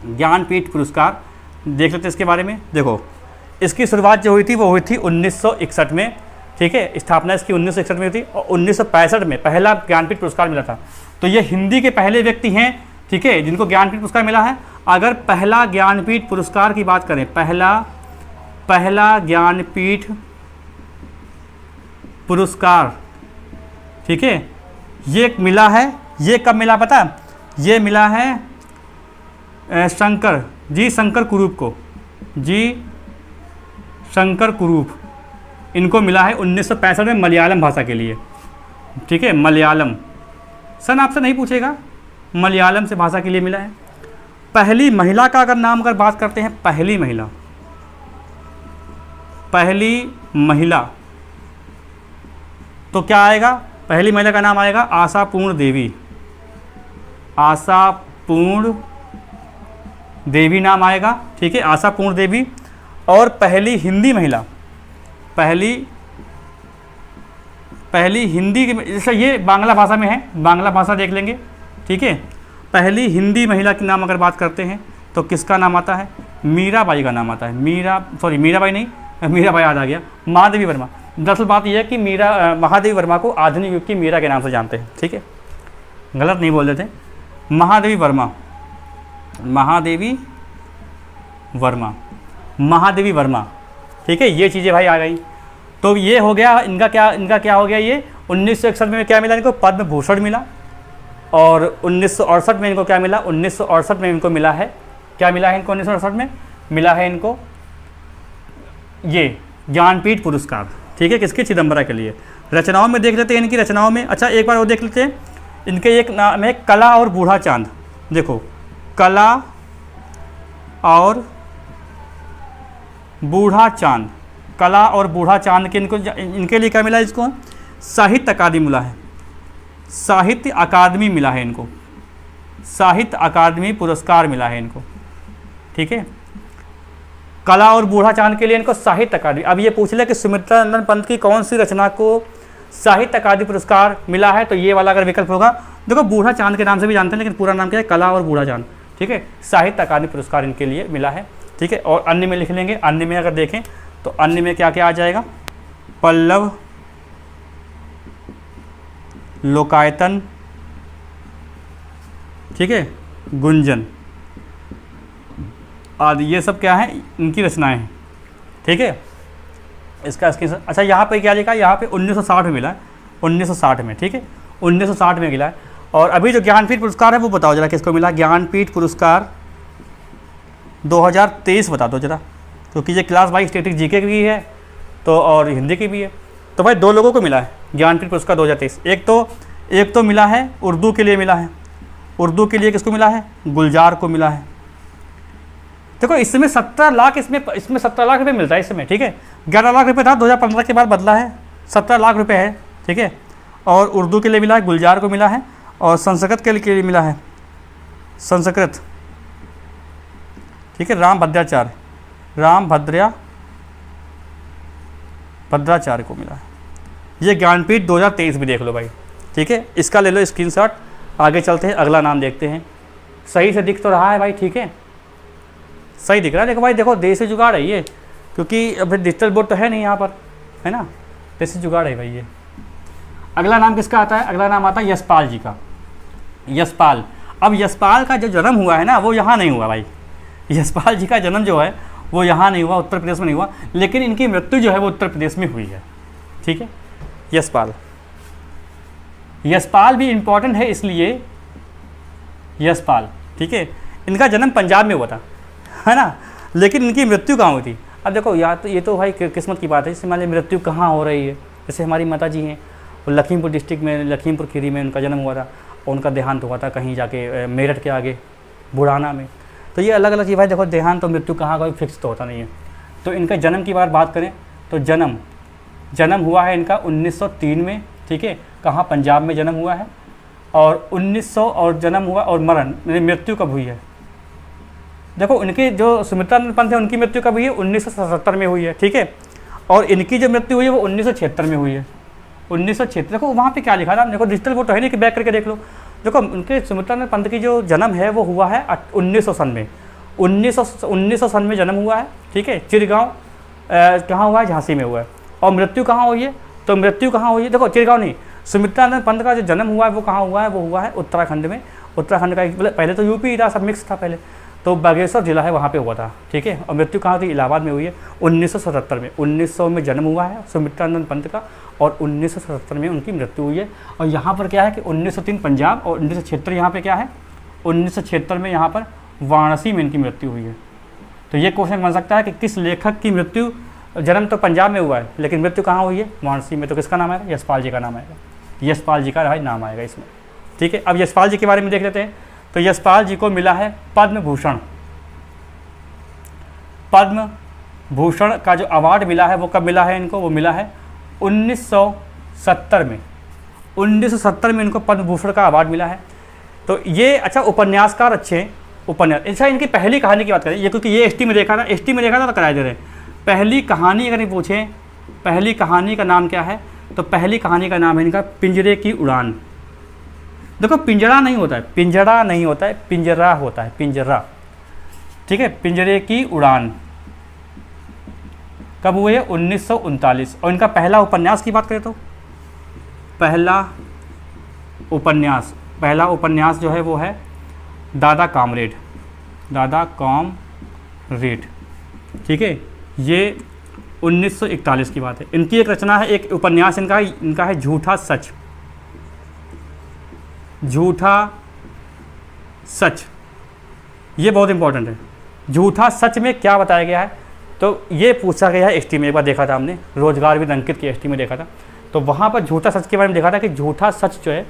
ज्ञानपीठ पुरस्कार देख लेते हैं इसके बारे में। देखो इसकी शुरुआत जो हुई थी वो हुई थी 1961 में, ठीक है, स्थापना इसकी 1961 में हुई थी और 1965 में पहला ज्ञानपीठ पुरस्कार मिला था। तो ये हिंदी के पहले व्यक्ति हैं, ठीक है, जिनको ज्ञानपीठ पुरस्कार मिला है। अगर पहला ज्ञानपीठ पुरस्कार की बात करें, पहला ज्ञानपीठ पुरस्कार, ठीक है, ये मिला है, ये कब मिला पता, ये मिला है शंकर कुरूप को, जी शंकर कुरूप, इनको मिला है 1965 में मलयालम भाषा के लिए, ठीक है, मलयालम। सन आपसे नहीं पूछेगा, मलयालम से भाषा के लिए मिला है। पहली महिला का अगर बात करते हैं, पहली महिला तो क्या आएगा, पहली महिला का नाम आएगा आशापूर्ण देवी नाम आएगा, ठीक है, आशापूर्ण देवी। और पहली हिंदी महिला, पहली हिंदी जैसे ये बांग्ला भाषा में है, बांग्ला भाषा देख लेंगे, ठीक है। पहली हिंदी महिला के नाम अगर बात करते हैं तो किसका नाम आता है, मीराबाई का नाम आता है। मीराबाई नहीं, मीराबाई याद आ गया, महादेवी वर्मा। दरअसल बात यह है कि महादेवी वर्मा को आधुनिक युग की मीरा के नाम से जानते हैं, ठीक है, गलत नहीं बोल देते, महादेवी वर्मा, ठीक है, ये चीज़ें भाई आ गई। तो ये हो गया इनका क्या हो गया, ये 1961 में क्या मिला इनको, पद्म भूषण मिला। और 1968 में इनको क्या मिला, 1968 में इनको मिला है, क्या मिला है इनको 1968 में मिला है इनको ये ज्ञानपीठ पुरस्कार। ठीक है, किसके, चिदम्बरा के लिए। रचनाओं में देख लेते हैं इनकी रचनाओं में। अच्छा एक बार वो देख लेते हैं, इनके एक नाम है कला और बूढ़ा चांद। देखो कला और बूढ़ा चांद, कला और बूढ़ा चांद के इनके लिए क्या मिला इसको, साहित्य अकादमी मिला है, साहित्य अकादमी मिला है इनको, साहित्य अकादमी पुरस्कार मिला है इनको। ठीक है, कला और बूढ़ा चांद के लिए इनको साहित्य अकादमी। अब ये पूछ ले कि सुमित्रानंद पंत की कौन सी रचना को साहित्य अकादमी पुरस्कार मिला है, तो ये वाला अगर विकल्प होगा। देखो बूढ़ा चांद के नाम से भी जानते हैं, लेकिन पूरा नाम क्या है, कला और बूढ़ा चांद। ठीक है, साहित्य अकादमी पुरस्कार इनके लिए मिला है। ठीक है, और अन्य में लिख लेंगे, अन्य में अगर देखें तो अन्य में क्या क्या आ जाएगा, पल्लव, लोकायतन, ठीक है, गुंजन आदि, ये सब क्या है, इनकी रचनाएं हैं। ठीक है, इसका स्क्रीन। अच्छा यहाँ पे क्या लिखा है, यहाँ पे 1960 में मिला है, 1960 में। ठीक है, 1960 में मिला है। और अभी जो ज्ञानपीठ पुरस्कार है वो बताओ जरा किसको मिला, ज्ञानपीठ पुरस्कार 2023 बता दो जरा, क्योंकि ये क्लास वाइज स्टैटिक जीके की भी है तो और हिंदी की भी है। तो भाई दो लोगों को मिला है ज्ञानपीठ पुरस्कार 2023। एक तो मिला है उर्दू के लिए मिला है, उर्दू के लिए किसको मिला है, गुलजार को मिला है। देखो इसमें 17 लाख, इसमें 17 लाख रुपये मिलता है इसमें। ठीक है, 11 लाख रुपये था, 2015 के बाद बदला है, 17 लाख रुपये है। ठीक है, और उर्दू के लिए मिला है, गुलजार को मिला है, और संस्कृत के लिए मिला है, संस्कृत। ठीक है, भद्राचार्य को मिला है। ये ज्ञानपीठ 2023 भी देख लो भाई। ठीक है, इसका ले लो स्क्रीनशॉट। आगे चलते हैं, अगला नाम देखते हैं। सही से दिख तो रहा है भाई, ठीक है, सही दिख रहा है। देखो भाई, देखो देसी जुगाड़ है ये, क्योंकि अभी डिजिटल बोर्ड तो है नहीं यहाँ पर, है ना, देसी जुगाड़ है भाई ये। अगला नाम किसका आता है, अगला नाम आता है यशपाल जी का। यशपाल, अब यशपाल का जो जन्म हुआ है ना वो यहाँ नहीं हुआ भाई। यशपाल जी का जन्म जो है वो यहाँ नहीं हुआ, उत्तर प्रदेश में नहीं हुआ, लेकिन इनकी मृत्यु जो है वो उत्तर प्रदेश में हुई है। ठीक है, यशपाल भी इम्पॉर्टेंट है इसलिए, यशपाल। ठीक है, इनका जन्म पंजाब में हुआ था, है ना, लेकिन इनकी मृत्यु कहाँ हुई थी। अब देखो या तो ये तो भाई किस्मत की बात है, जैसे मान लीजिए मृत्यु कहाँ हो रही है, जैसे हमारी माता जी हैं, वो लखीमपुर डिस्ट्रिक्ट में, लखीमपुर खीरी में उनका जन्म हुआ था, और उनका देहांत हुआ था कहीं जाके मेरठ के आगे बुढ़ाना में। तो ये अलग अलग चीज़ भाई, देखो देहांत और मृत्यु कहाँ कोई फिक्स तो होता नहीं है। तो इनके जन्म की बात करें तो जन्म हुआ है इनका 1903 में। ठीक है, कहाँ, पंजाब में जन्म हुआ है। और 1900 और जन्म हुआ, और मृत्यु कब हुई है, देखो उनकी जो सुमित्रानंद पंत है उनकी मृत्यु कब हुई है, 1977 में हुई है। ठीक है, और इनकी जो मृत्यु हुई है वो 1976 में हुई है, 1976। देखो वहाँ पे क्या लिखा था, देखो डिजिटल वो तो है नहीं कि बैक करके देख लो। देखो उनके सुमित्रानंद पंत की जो जन्म है वो हुआ है 1900 सन में, 1900 सन में जन्म हुआ है। ठीक है, चिरगांव कहाँ हुआ है, झांसी में हुआ है। और मृत्यु कहाँ हुई है, तो मृत्यु कहाँ हुई है, देखो चिरगांव नहीं, सुमित्रानंद पंत का जो जन्म हुआ है वो कहाँ हुआ है, वो हुआ है उत्तराखंड में। उत्तराखंड का पहले तो यूपी था, सब मिक्स था पहले, तो बागेश्वर जिला है वहाँ पे हुआ था। ठीक है, और मृत्यु कहाँ थी, इलाहाबाद में हुई है 1977 में। 1900 में जन्म हुआ है सुमित्रानंद पंत का, और 1977 में उनकी मृत्यु हुई है। और यहाँ पर क्या है कि 1903 पंजाब, और 1976 यहाँ पे क्या है, 1976 में यहाँ पर वाराणसी में इनकी मृत्यु हुई है। तो ये क्वेश्चन बन सकता है कि किस लेखक की मृत्यु, जन्म तो पंजाब में हुआ है लेकिन मृत्यु कहाँ हुई है, वाराणसी में। तो किसका नाम आएगा, यशपाल जी का नाम आएगा, यशपाल जी का भाई नाम आएगा इसमें। ठीक है, अब यशपाल जी के बारे में देख लेते हैं। तो यशपाल जी को मिला है पद्म भूषण। पद्म भूषण का जो अवार्ड मिला है वो कब मिला है इनको, वो मिला है 1970 में। 1970 में इनको पद्म भूषण का अवार्ड मिला है। तो ये अच्छा उपन्यासकार, अच्छे उपन्यास। अच्छा इनकी पहली कहानी की बात करें, ये क्योंकि ये एसटी में देखा था तो कराए दे रहे हैं। पहली कहानी अगर नहीं पूछें, पहली कहानी का नाम क्या है, तो पहली कहानी का नाम है इनका पिंजरे की उड़ान। देखो पिंजरा नहीं होता है, पिंजरा नहीं होता है, पिंजरा होता है, पिंजरा। ठीक है, पिंजरे की उड़ान कब हुए है, 1939। और इनका पहला उपन्यास की बात करें तो पहला उपन्यास जो है वो है दादा कामरेड। ठीक है, ये 1941 की बात है। इनकी एक रचना है, एक उपन्यास इनका है झूठा सच। झूठा सच, ये बहुत इंपॉर्टेंट है। झूठा सच में क्या बताया गया है, तो ये पूछा गया है एसटी में, एक बार देखा था हमने, रोजगार विद अंकित की एसटी में देखा था, तो वहाँ पर झूठा सच के बारे में देखा था कि झूठा सच जो है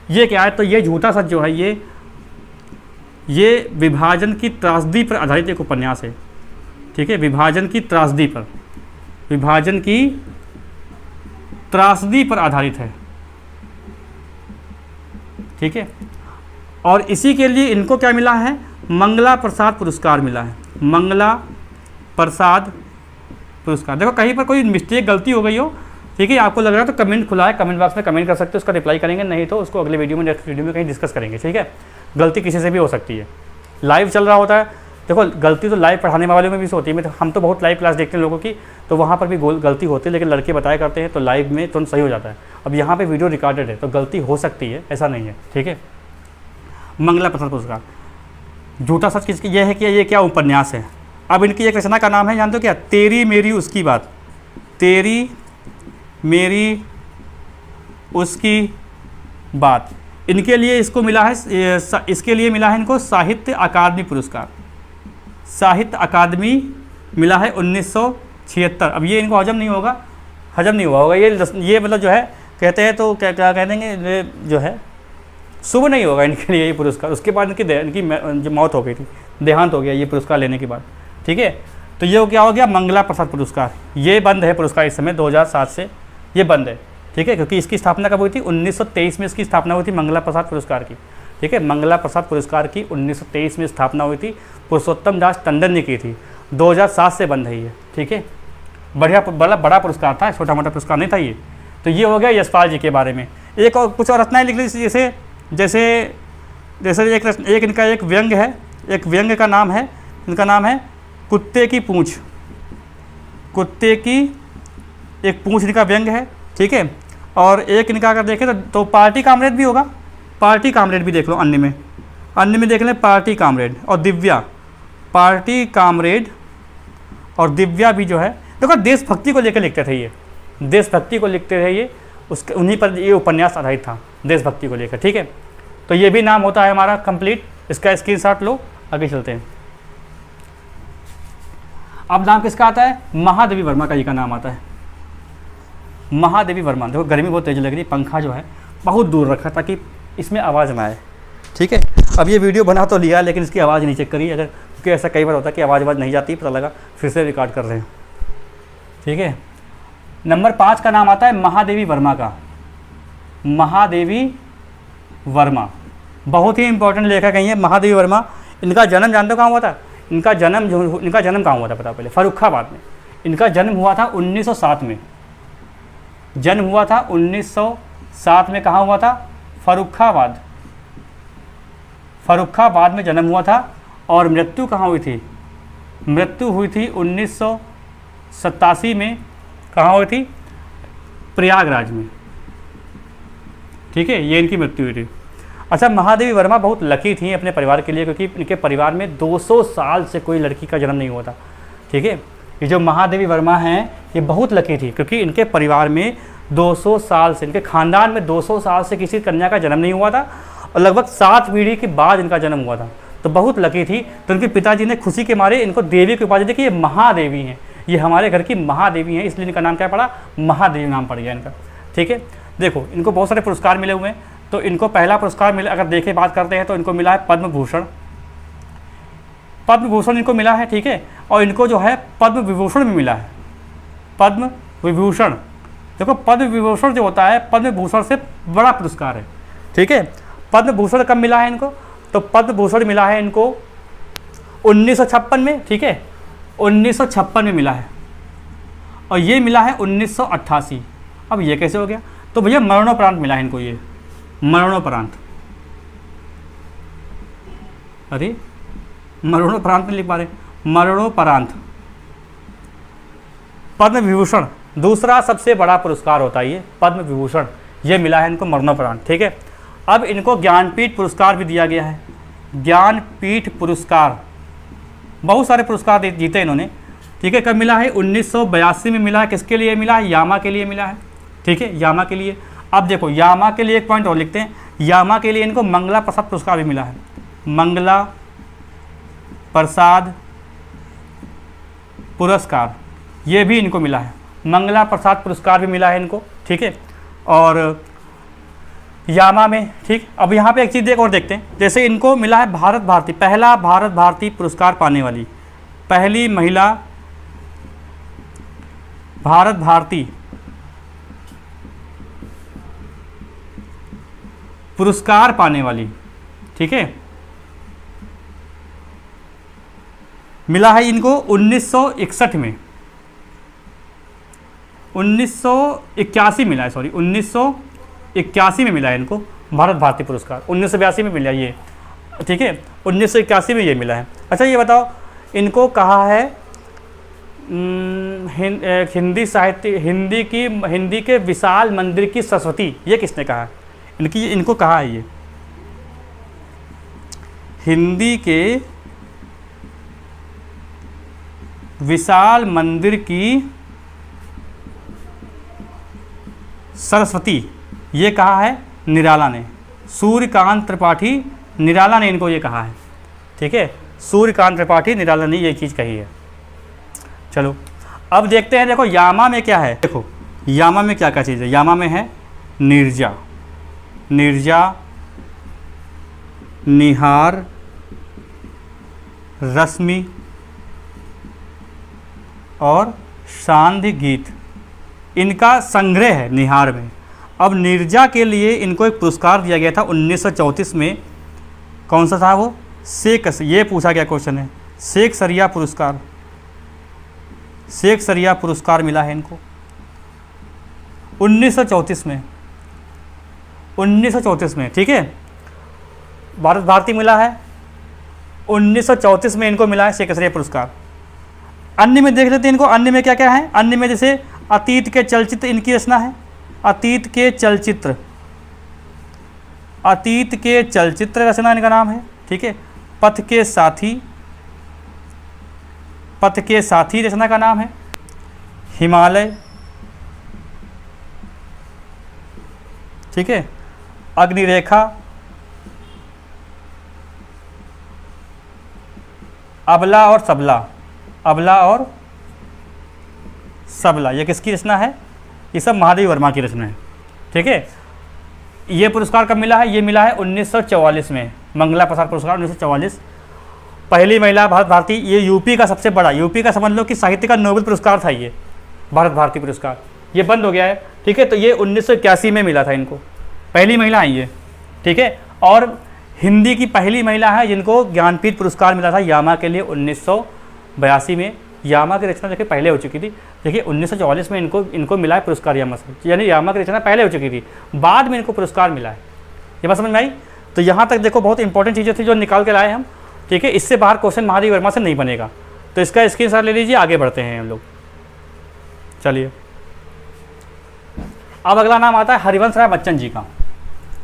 ये क्या है। तो ये झूठा सच जो है ये विभाजन की त्रासदी पर आधारित एक उपन्यास है, ठीक है, विभाजन की त्रासदी पर आधारित है, ठीक है। और इसी के लिए इनको क्या मिला है, मंगला प्रसाद पुरस्कार मिला है, मंगला प्रसाद पुरस्कार। देखो कहीं पर कोई मिस्टेक गलती हो गई हो, ठीक है, आपको लग रहा है तो कमेंट खुला है, कमेंट बॉक्स में कमेंट कर सकते हो, उसका रिप्लाई करेंगे, नहीं तो उसको अगले वीडियो में, नेक्स्ट वीडियो में कहीं डिस्कस करेंगे, ठीक है। गलती किसी से भी हो सकती है, लाइव चल रहा होता है, देखो गलती तो लाइव पढ़ाने वालों में भी होती है, हम तो बहुत लाइव क्लास देखते हैं लोगों की, तो वहाँ पर भी गलती होती है, लेकिन लड़के बताया करते हैं तो लाइव में तुरंत सही हो जाता है। अब यहाँ पे वीडियो रिकॉर्डेड है तो गलती हो सकती है, ऐसा नहीं है, ठीक है। मंगला प्रसाद पुरस्कार, झूठा सच किसकी, यह है कि ये क्या उपन्यास है। अब इनकी एक रचना का नाम है, जानते हो क्या, तेरी मेरी उसकी बात, तेरी मेरी उसकी बात। इनके लिए इसको मिला है, इसके लिए मिला है इनको साहित्य अकादमी पुरस्कार, साहित्य अकादमी मिला है 1976। अब ये इनको हजम नहीं हुआ होगा ये मतलब जो है कहते हैं तो क्या कह देंगे, जो है शुभ नहीं होगा इनके लिए ये पुरस्कार। उसके बाद इनकी जो मौत हो गई थी, देहांत हो गया ये पुरस्कार लेने के बाद, ठीक है। तो ये क्या हो गया, मंगला प्रसाद पुरस्कार, ये बंद है पुरस्कार इस समय, 2007 से ये बंद है, ठीक है, क्योंकि इसकी स्थापना कब हुई थी, 1923 में इसकी स्थापना हुई थी मंगला प्रसाद पुरस्कार की, ठीक है। मंगला प्रसाद पुरस्कार की 1923 में स्थापना हुई थी, पुरुषोत्तम दास टंडन ने की थी, 2007 से बंद है ये, ठीक है। बड़ा पुरस्कार था, छोटा मोटा पुरस्कार नहीं था ये। तो ये हो गया यशपाल जी के बारे में। एक और कुछ और रचनाएँ लिख ली, जैसे एक इनका एक व्यंग है, एक व्यंग का नाम है, इनका नाम है कुत्ते की पूँछ, कुत्ते की एक पूँछ इनका व्यंग है, ठीक है। और एक इनका अगर देखें तो पार्टी कामरेड भी होगा, पार्टी कामरेड भी देख लो, अन्य में देख लें पार्टी कामरेड और दिव्या, पार्टी कामरेड और दिव्या भी जो है, देखो देशभक्ति को लेकर लिखते थे ये, देशभक्ति को लिखते थे ये, उसके उन्हीं पर ये उपन्यास आधारित था, देशभक्ति को लेकर, ठीक है। तो ये भी नाम होता है हमारा कंप्लीट, इसका स्क्रीनशॉट लो, आगे चलते हैं। अब नाम किसका आता है, महादेवी वर्मा का, ये का नाम आता है महादेवी वर्मा। देखो गर्मी बहुत तेज लग रही, पंखा जो है बहुत दूर रखा ताकि इसमें आवाज़ ना आए, ठीक है। अब ये वीडियो बना तो लिया लेकिन इसकी आवाज़ नहीं चेक करी, अगर क्योंकि ऐसा कई बार होता है कि आवाज़ नहीं जाती, पता लगा फिर से रिकॉर्ड कर रहे हैं, ठीक है। नंबर 5 का नाम आता है महादेवी वर्मा का, महादेवी वर्मा बहुत ही इंपॉर्टेंट लेखक है महादेवी वर्मा। इनका जन्म जानते हो कहाँ हुआ था, इनका जन्म कहाँ हुआ था पता, पहले फर्रुखाबाद में। इनका जन्म हुआ था 1907 में, जन्म हुआ था 1907 में, कहाँ हुआ था, फर्रुखाबाद में जन्म हुआ था। और मृत्यु कहाँ हुई थी, मृत्यु हुई थी 1987 में, कहाँ हुई थी, प्रयागराज में, ठीक है, ये इनकी मृत्यु हुई थी। अच्छा, महादेवी वर्मा बहुत लकी थी अपने परिवार के लिए, क्योंकि इनके परिवार में 200 साल से कोई लड़की का जन्म नहीं हुआ था, ठीक है। ये जो महादेवी वर्मा हैं ये बहुत लकी थी, क्योंकि इनके परिवार में 200 साल से, इनके खानदान में 200 साल से किसी कन्या का जन्म नहीं हुआ था, और लगभग 7 पीढ़ी के बाद इनका जन्म हुआ था, तो बहुत लकी थी। तो उनके पिताजी ने खुशी के मारे इनको देवी की उपाधि दी कि ये महादेवी हैं, ये हमारे घर की महादेवी हैं, इसलिए इनका नाम क्या पड़ा, महादेवी नाम पड़ गया इनका, ठीक है। देखो इनको बहुत सारे पुरस्कार मिले हुए हैं, तो इनको पहला पुरस्कार मिला, अगर देखे बात करते हैं तो इनको मिला है पद्म भूषण, पद्म भूषण इनको मिला है, ठीक है। और इनको जो है पद्म विभूषण भी मिला है, पद्म विभूषण। देखो पद्म विभूषण जो होता है पद्म भूषण से बड़ा पुरस्कार है, ठीक है। पद्म भूषण कब मिला है इनको, तो पद्म भूषण मिला है इनको 1956 में, ठीक है, 1956 में मिला है, और ये मिला है 1988। अब ये कैसे हो गया, तो भैया मरणोपरांत मिला है इनको, ये मरणोपरांत, अरे मरणोपरांत नहीं लिख पा रहे, मरणोपरांत। पद्म विभूषण दूसरा सबसे बड़ा पुरस्कार होता है, ये पद्म विभूषण, ये मिला है इनको मरणोपरांत, ठीक है। अब इनको ज्ञानपीठ पुरस्कार भी दिया गया है, ज्ञानपीठ पुरस्कार, बहुत सारे पुरस्कार जीते इन्होंने, ठीक है। कब मिला है, 1982 में मिला है। किसके लिए मिला है, यामा के लिए मिला है, ठीक है, यामा के लिए। अब देखो यामा के लिए एक पॉइंट और लिखते हैं, यामा के लिए इनको मंगला प्रसाद पुरस्कार भी मिला है, मंगला प्रसाद पुरस्कार ये भी इनको मिला है, मंगला प्रसाद पुरस्कार भी मिला है इनको, ठीक है। और यामा में, ठीक, अब यहाँ पे एक चीज़ और देखते हैं, जैसे इनको मिला है भारत भारती, पहला भारत भारती पुरस्कार पाने वाली पहली महिला भारत भारती पुरस्कार पाने वाली, ठीक है, मिला है इनको 1961 में, 1981 मिला है, सॉरी 1981 में मिला है इनको भारत भारती पुरस्कार, 1982 में मिला ये, ठीक है, 1981 में ये मिला है। अच्छा ये बताओ इनको कहा है हिंदी साहित्य, हिंदी के विशाल मंदिर की सरस्वती, ये किसने कहा है? इनको कहा है ये हिंदी के विशाल मंदिर की सरस्वती, ये कहा है निराला ने, सूर्यकांत त्रिपाठी निराला ने इनको ये कहा है, ठीक है, सूर्यकांत त्रिपाठी निराला ने ये चीज़ कही है। चलो अब देखते हैं, देखो यामा में क्या है, देखो यामा में क्या क्या चीज़ है, यामा में है नीरजा, निहार, रश्मि और सांध्य गीत, इनका संग्रह है निहार में। अब नीरजा के लिए इनको एक पुरस्कार दिया गया था 1934 में, कौन सा था वो? ये पूछा गया क्वेश्चन है, शेख सरिया पुरस्कार, शेख सरिया पुरस्कार मिला है इनको 1934 में, ठीक है। भारत भारती मिला है 1934 में, इनको मिला है शेख सरिया पुरस्कार। अन्य में देख लेते हैं इनको, अन्य में क्या क्या है, अन्य में जैसे अतीत के चलचित्र इनकी रचना है, अतीत के चलचित्र रचना इनका नाम है, ठीक है। पथ के साथी रचना का नाम है हिमालय, ठीक है। अग्निरेखा, अबला और सबला, ये किसकी रचना है? ये सब महादेवी वर्मा की रचना है, ठीक है। ये पुरस्कार कब मिला है? ये मिला है 1944 में, मंगला प्रसाद पुरस्कार 1944, पहली महिला भारत भारती। ये यूपी का सबसे बड़ा, यूपी का समझ लो कि साहित्य का नोबेल पुरस्कार था ये भारत भारती पुरस्कार, ये बंद हो गया है, ठीक है। तो ये 1981 में मिला था इनको, पहली महिला है ये, ठीक है। और हिंदी की पहली महिला है जिनको ज्ञानपीठ पुरस्कार मिला था यामा के लिए 1982 में। यामा की रचना देखिए पहले हो चुकी थी, देखिए 1944 में इनको मिला है पुरस्कार यामा से, यानी यामा की रचना पहले हो चुकी थी, बाद में इनको पुरस्कार मिला है। ये बात समझ में आई? तो यहाँ तक देखो बहुत इंपॉर्टेंट चीज़ें थी जो निकाल के लाए हम, ठीक है। इससे बाहर क्वेश्चन महादेवी वर्मा से नहीं बनेगा, तो इसका स्क्रीनशॉट ले लीजिए, आगे बढ़ते हैं हम लोग। चलिए अब अगला नाम आता है हरिवंश राय बच्चन जी का।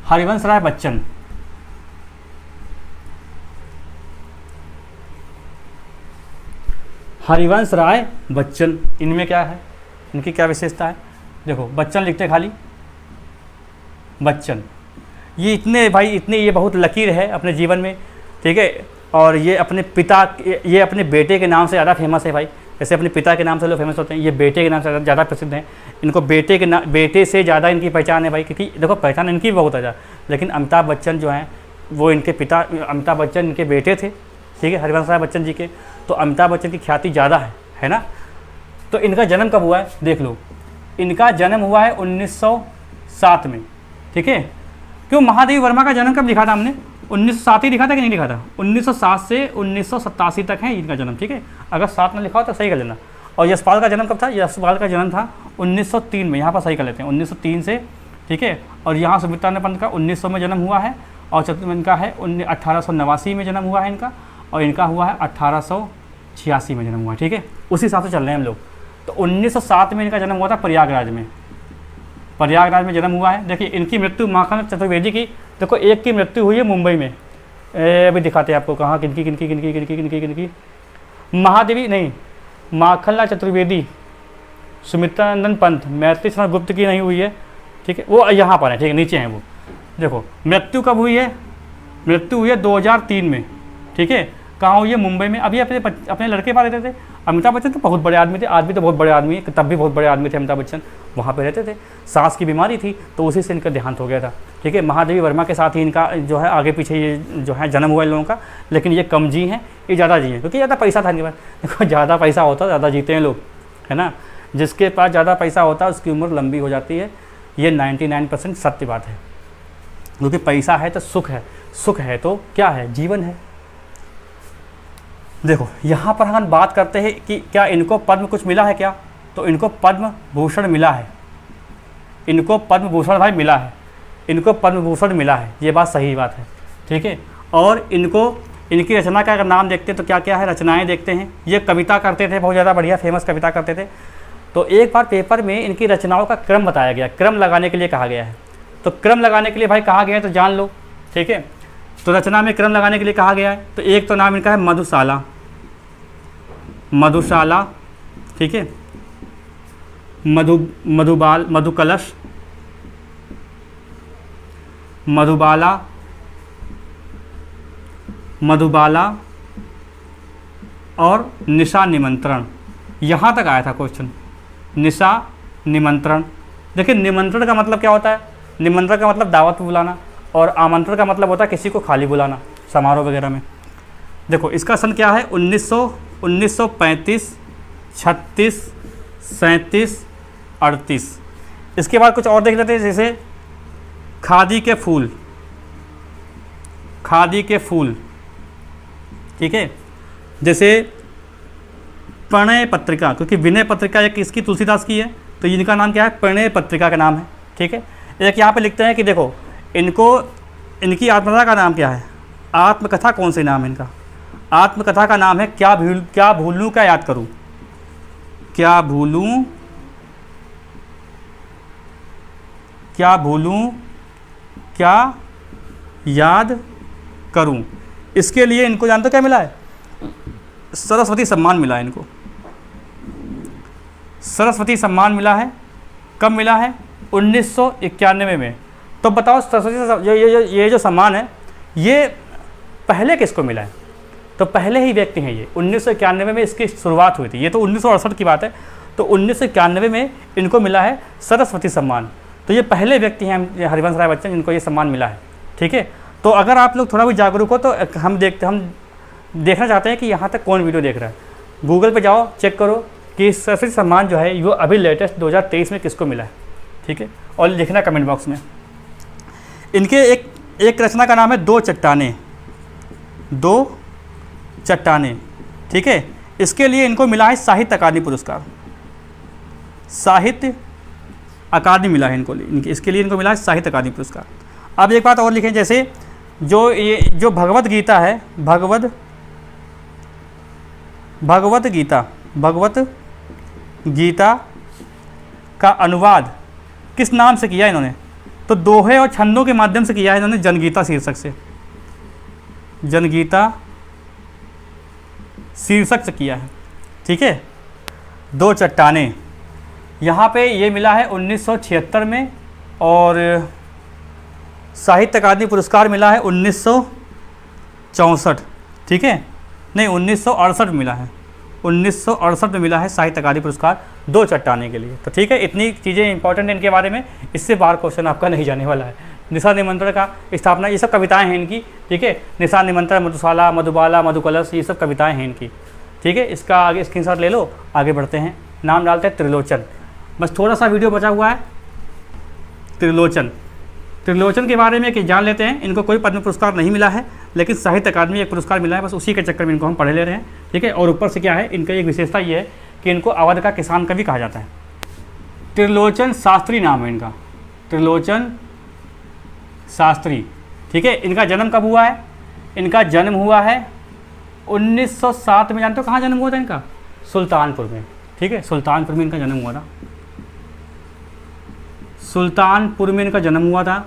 हरिवंश राय बच्चन, हरिवंश राय बच्चन, इनमें क्या है, इनकी क्या विशेषता है? देखो बच्चन लिखते खाली बच्चन, ये इतने ये बहुत लकीर है अपने जीवन में, ठीक है। और ये अपने बेटे के नाम से ज़्यादा फेमस है भाई, जैसे अपने पिता के नाम से लोग फेमस होते हैं, ये बेटे के नाम से ज़्यादा प्रसिद्ध हैं। इनको बेटे से ज़्यादा इनकी पहचान है भाई, क्योंकि देखो पहचान इनकी बहुत ज़्यादा, लेकिन अमिताभ बच्चन जो हैं वो इनके पिता, अमिताभ बच्चन इनके बेटे थे, ठीक है, हरिवंश राय बच्चन जी के। तो अमिताभ बच्चन की ख्याति ज़्यादा है ना। तो इनका जन्म कब हुआ है देख लो, इनका जन्म हुआ है 1907 में, ठीक है। क्यों महादेवी वर्मा का जन्म कब लिखा था हमने? 1907 ही लिखा था कि नहीं लिखा था? 1907 से 1987 तक है इनका जन्म, ठीक है। अगर 7 में लिखा हो तो सही कर लेना। और यशपाल का जन्म कब था? यशपाल का जन्म था 1903 में, यहाँ पर सही कर लेते हैं 1903 से, ठीक है। और यहाँ सुमित्रा पंत का 1900 में जन्म हुआ है, और चतुर्वेद का है 1889 में जन्म हुआ है इनका, और इनका हुआ है 1886 में जन्म हुआ है, ठीक है। उसी हिसाब से चल रहे हैं हम लोग। तो 1907 में इनका जन्म हुआ था प्रयागराज में जन्म हुआ है। देखिए इनकी मृत्यु माखन चतुर्वेदी की, देखो एक की मृत्यु हुई है मुंबई में, अभी दिखाते हैं आपको कहाँ, किनकी महादेवी नहीं, माखनलाल चतुर्वेदी, सुमित्रानंदन पंत, मैत्री शरण गुप्त की नहीं हुई है, ठीक है, वो यहाँ पर है, ठीक है, नीचे हैं वो। देखो मृत्यु कब हुई है, मृत्यु हुई है 2003 में, ठीक है। कहाँ हुई है, मुंबई में। अभी अपने लड़के पास रहते थे। अमिताभ बच्चन तो बहुत बड़े आदमी थे, आज भी तो बहुत बड़े आदमी है, तब भी बहुत बड़े आदमी थे अमिताभ बच्चन, वहाँ पे रहते थे। सांस की बीमारी थी तो उसी से इनका देहांत हो गया था, ठीक है। महादेवी वर्मा के साथ ही इनका जो है आगे पीछे ये जो है जन्म हुआ इन लोगों का, लेकिन ये कम जी हैं, ये ज़्यादा जी हैं क्योंकि ज़्यादा पैसा था इनके पास। देखो ज़्यादा पैसा होता ज़्यादा जीते हैं लोग, है ना। जिसके पास ज़्यादा पैसा होता है उसकी उम्र लंबी हो जाती है, ये 99% सत्य बात है। क्योंकि पैसा है तो सुख है, सुख है तो क्या है, जीवन है। देखो यहाँ पर हम बात करते हैं कि क्या इनको पद्म कुछ मिला है क्या, तो इनको पद्म भूषण मिला है, इनको पद्म भूषण भाई मिला है, इनको पद्म भूषण मिला है, ये बात सही बात है, ठीक है। और इनको इनकी रचना का अगर नाम देखते हैं तो क्या क्या है, रचनाएं देखते हैं। ये कविता करते थे, बहुत ज़्यादा बढ़िया फेमस कविता करते थे। तो एक बार पेपर में इनकी रचनाओं का क्रम बताया गया, क्रम लगाने के लिए कहा गया है। तो क्रम लगाने के लिए भाई कहा गया है तो जान लो, ठीक है। तो रचना में क्रम लगाने के लिए कहा गया है। तो एक तो नाम इनका है मधुशाला, मधुशाला, ठीक है। मधुबाल, मधुकलश, मधुबाला, मधुबाला और निशा निमंत्रण। यहाँ तक आया था क्वेश्चन, निशा निमंत्रण। देखिए निमंत्रण का मतलब क्या होता है, निमंत्रण का मतलब दावत पे बुलाना, और आमंत्रण का मतलब होता है किसी को खाली बुलाना समारोह वगैरह में। देखो इसका सन क्या है, 1935, 36, 37, 38। इसके बाद कुछ और देख लेते हैं, जैसे खादी के फूल, खादी के फूल, ठीक है। जैसे प्रणय पत्रिका, क्योंकि विनय पत्रिका एक इसकी तुलसीदास की है, तो इनका नाम क्या है, प्रणय पत्रिका का नाम है, ठीक है। एक यहाँ पे लिखते हैं कि देखो इनको, इनकी आत्मकथा का नाम क्या है, आत्मकथा कौन से नाम है इनका, आत्मकथा का नाम है क्या भूलूं क्या याद करूं, क्या भूलूं क्या याद करूं। इसके लिए इनको जानते हो क्या मिला है, सरस्वती सम्मान मिला है इनको, सरस्वती सम्मान मिला है। कब मिला है, 1991 में। तो बताओ सरस्वती ये जो सम्मान है ये पहले किसको मिला है, तो पहले ही व्यक्ति हैं ये, 1991 में इसकी शुरुआत हुई थी। ये तो 1968 की बात है, तो 1991 में इनको मिला है सरस्वती सम्मान। तो ये पहले व्यक्ति हैं हरिवंश राय बच्चन जिनको ये सम्मान मिला है, ठीक है। तो अगर आप लोग थोड़ा भी जागरूक हो तो हम देखना चाहते हैं कि यहाँ तक कौन वीडियो देख रहा है। गूगल पे जाओ, चेक करो कि सरस्वती सम्मान जो है वो अभी लेटेस्ट 2023 में किसको मिला है, ठीक है। और लिखना कमेंट बॉक्स में। इनके एक रचना का नाम है दो चट्टानें, दो चट्टानें, ठीक है। इसके लिए इनको मिला है साहित्य अकादमी पुरस्कार, साहित्य अकादमी मिला है इनको, इसके लिए इनको मिला है साहित्य अकादमी पुरस्कार। अब एक बात और लिखें, जैसे जो भगवत गीता है, भगवत गीता का अनुवाद किस नाम से किया इन्होंने, तो दोहे और छंदों के माध्यम से किया है इन्होंने, जनगीता शीर्षक से, जनगीता शीर्षक से किया है, ठीक है। दो चट्टानें, यहाँ पे ये मिला है 1976 में, और साहित्य अकादमी पुरस्कार मिला है 1964, ठीक है। नहीं 1968 में मिला है, 1968 में मिला है साहित्य अकादमी पुरस्कार दो चट्टाने के लिए। तो ठीक है, इतनी चीज़ें इंपॉर्टेंट हैं इनके बारे में, इससे बाहर क्वेश्चन आपका नहीं जाने वाला है। निशा निमंत्रण का स्थापना, ये सब कविताएं हैं इनकी, ठीक है। निशा निमंत्रण, मधुशाला, मधुबाला, मधुकलश, ये सब कविताएं हैं इनकी, ठीक है। इसका आगे स्क्रीनशॉट ले लो, आगे बढ़ते हैं। नाम डालते हैं त्रिलोचन, बस थोड़ा सा वीडियो बचा हुआ है। त्रिलोचन के बारे में कि जान लेते हैं। इनको कोई पद्म पुरस्कार नहीं मिला है, लेकिन साहित्य अकादमी एक पुरस्कार मिला है, बस उसी के चक्कर में इनको हम पढ़ ले रहे हैं, ठीक है। और ऊपर से क्या है, इनका एक विशेषता ये है कि इनको अवध का किसान कवि कहा जाता है। त्रिलोचन शास्त्री नाम है इनका, त्रिलोचन शास्त्री, ठीक है। इनका जन्म कब हुआ है, इनका जन्म हुआ है 1907 में। जानते हो कहाँ जन्म हुआ था इनका, सुल्तानपुर में, ठीक है। सुल्तानपुर में इनका जन्म हुआ था, सुल्तानपुर में इनका जन्म हुआ था।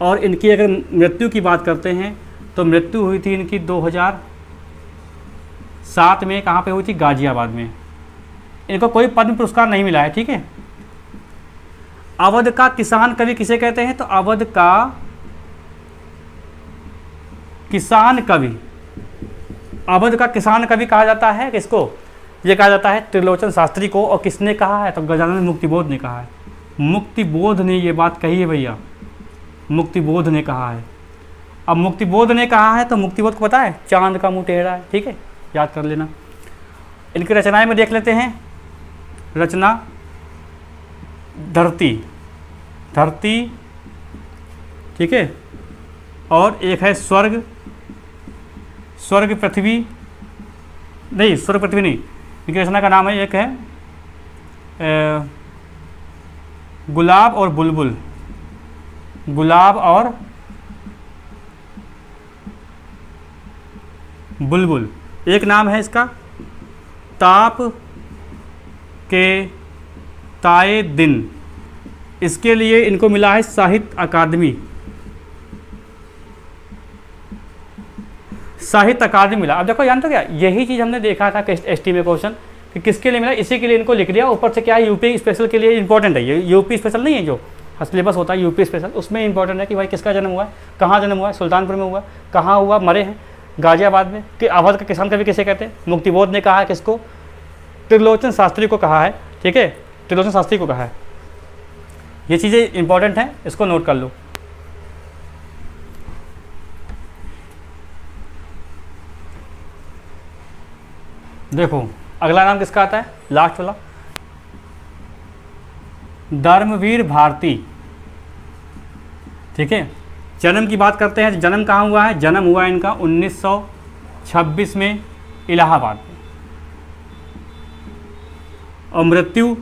और इनकी अगर मृत्यु की बात करते हैं तो मृत्यु हुई थी इनकी 2007 में। कहाँ पे हुई थी, गाजियाबाद में। इनको कोई पद्म पुरस्कार नहीं मिला है, ठीक है। अवध का किसान कवि किसे कहते हैं, तो अवध का किसान कवि, अवध का किसान कवि कहा जाता है किसको? ये कहा जाता है त्रिलोचन शास्त्री को। और किसने कहा है? तो गजानन मुक्तिबोध ने कहा है। मुक्तिबोध ने ये बात कही है भैया, मुक्तिबोध ने कहा है। अब मुक्तिबोध ने कहा है तो मुक्तिबोध को पता है चांद का मुंह टेढ़ा है, ठीक है, याद कर लेना। इनकी रचनाएं में देख लेते हैं। रचना धरती, धरती, ठीक है, और एक है स्वर्ग, स्वर्ग पृथ्वी, नहीं स्वर्ग पृथ्वी नहीं, इनकी रचना का नाम है, एक है गुलाब और बुलबुल, गुलाब और बुलबुल। एक नाम है इसका ताप के ताए दिन, इसके लिए इनको मिला है साहित्य अकादमी, साहित्य अकादमी मिला। अब देखो जानते हो क्या, यही चीज़ हमने देखा था एसटी में क्वेश्चन कि किसके लिए मिला, इसी के लिए इनको लिख दिया। ऊपर से क्या है, यूपी स्पेशल के लिए इंपॉर्टेंट है ये। यूपी स्पेशल नहीं है जो सिलेबस होता है यूपी स्पेशल, उसमें इंपॉर्टेंट है कि भाई किसका जन्म हुआ है, कहाँ जन्म हुआ है, सुल्तानपुर में हुआ, कहाँ हुआ, मरे हैं गाजियाबाद में, कि अवध का किसान कवि किसे कहते हैं? मुक्तिबोध ने कहा है किसको? त्रिलोचन शास्त्री को कहा है, ठीक है, त्रिलोचन शास्त्री को कहा है। ये चीज़ें इंपॉर्टेंट हैं, इसको नोट कर लो। देखो अगला नाम किसका आता है, लास्ट वाला, धर्मवीर भारती, ठीक है। जन्म की बात करते हैं, जन्म कहाँ हुआ है? जन्म हुआ है इनका 1926 में इलाहाबाद में। और मृत्यु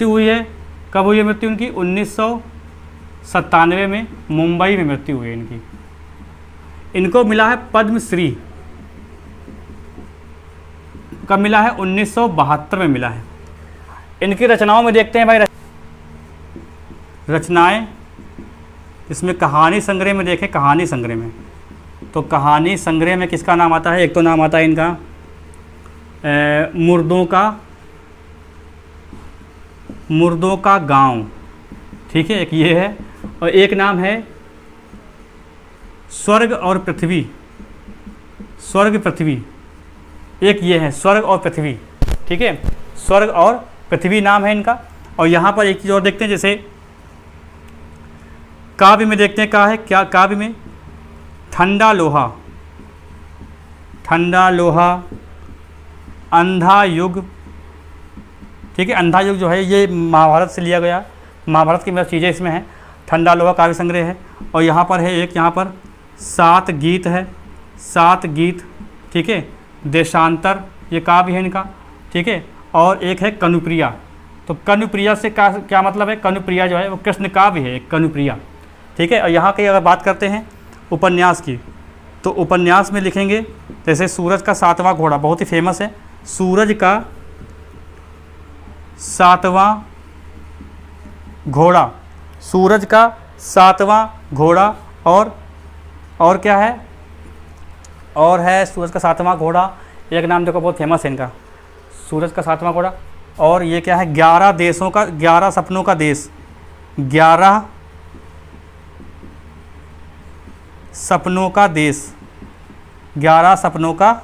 हुई है, कब हुई है मृत्यु इनकी? 1997 में मुंबई में मृत्यु हुई है इनकी। इनको मिला है पद्मश्री, कब मिला है? 1972 में मिला है। इनकी रचनाओं में देखते हैं भाई, रचनाएं, इसमें कहानी संग्रह में देखें, कहानी संग्रह में तो कहानी संग्रह में किसका नाम आता है? एक तो नाम आता है इनका मुर्दों का गांव, ठीक है, एक ये है। और एक नाम है स्वर्ग और पृथ्वी, स्वर्ग पृथ्वी, एक ये है स्वर्ग और पृथ्वी, ठीक है, स्वर्ग और पृथ्वी नाम है इनका। और यहाँ पर एक चीज़ और देखते हैं, जैसे काव्य में देखते हैं, क्या है, क्या काव्य में? ठंडा लोहा, ठंडा लोहा, अंधा युग, ठीक है, अंधा युग जो है ये महाभारत से लिया गया, महाभारत की मतलब चीज़ें इसमें हैं। ठंडा लोहा काव्य संग्रह है। और यहाँ पर है एक, यहाँ पर 7 गीत है, 7 गीत, ठीक है, देशांतर, ये काव्य है इनका, ठीक है। और एक है कनुप्रिया, तो कनुप्रिया से क्या मतलब है? कनुप्रिया जो है वो कृष्ण काव्य है, कनुप्रिया, ठीक है। और यहाँ की अगर बात करते हैं उपन्यास की, तो उपन्यास में लिखेंगे जैसे सूरज का 7वां घोड़ा, बहुत ही फेमस है, सूरज का 7वां घोड़ा, सूरज का 7वां घोड़ा। और क्या है? और है सूरज का 7वां घोड़ा, एक नाम देखो बहुत फेमस है इनका, सूरज का 7वां घोड़ा। और ये क्या है? 11 देशों का, 11 सपनों का देश, 11 सपनों का देश, 11 सपनों का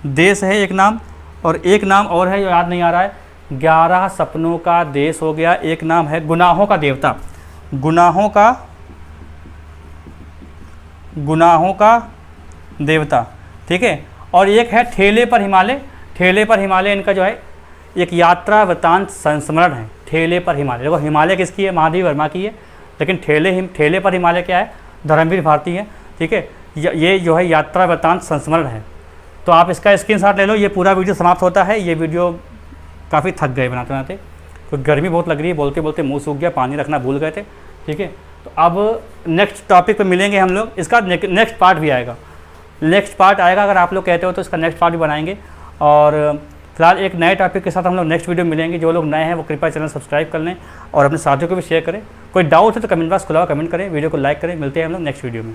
देश है एक नाम। और एक नाम और है, याद नहीं आ रहा है, 11 सपनों का देश हो गया। एक नाम है गुनाहों का देवता, गुनाहों का देवता, ठीक है। और एक है ठेले पर हिमालय, ठेले पर हिमालय इनका जो है एक यात्रा वृतांत संस्मरण है। ठेले पर हिमालय, देखो हिमालय किसकी है? महादेव वर्मा की है, लेकिन ठेले पर हिमालय क्या है? धर्मवीर भारती है, ठीक है। ये जो है यात्रा वृतांत संस्मरण है। तो आप इसका स्क्रीनशॉट ले लो। ये पूरा वीडियो समाप्त होता है। ये वीडियो काफ़ी थक गए बनाते बनाते, क्योंकि गर्मी बहुत लग रही है, बोलते बोलते मुँह सूख गया, पानी रखना भूल गए थे, ठीक है। तो अब नेक्स्ट टॉपिक पर मिलेंगे हम लोग, इसका नेक्स्ट पार्ट भी आएगा, नेक्स्ट पार्ट आएगा। अगर आप लोग कहते हो तो इसका नेक्स्ट पार्ट भी बनाएंगे। और फिलहाल एक नए टॉपिक के साथ हम लोग नेक्स्ट वीडियो मिलेंगे। जो लोग नए हैं वो कृपया चैनल सब्सक्राइब कर लें और अपने साथियों को भी शेयर करें। कोई डाउट है तो कमेंट बॉक्स खुला हुआ कमेंट करें, वीडियो को लाइक करें। मिलते हैं हम लोग नेक्स्ट वीडियो में।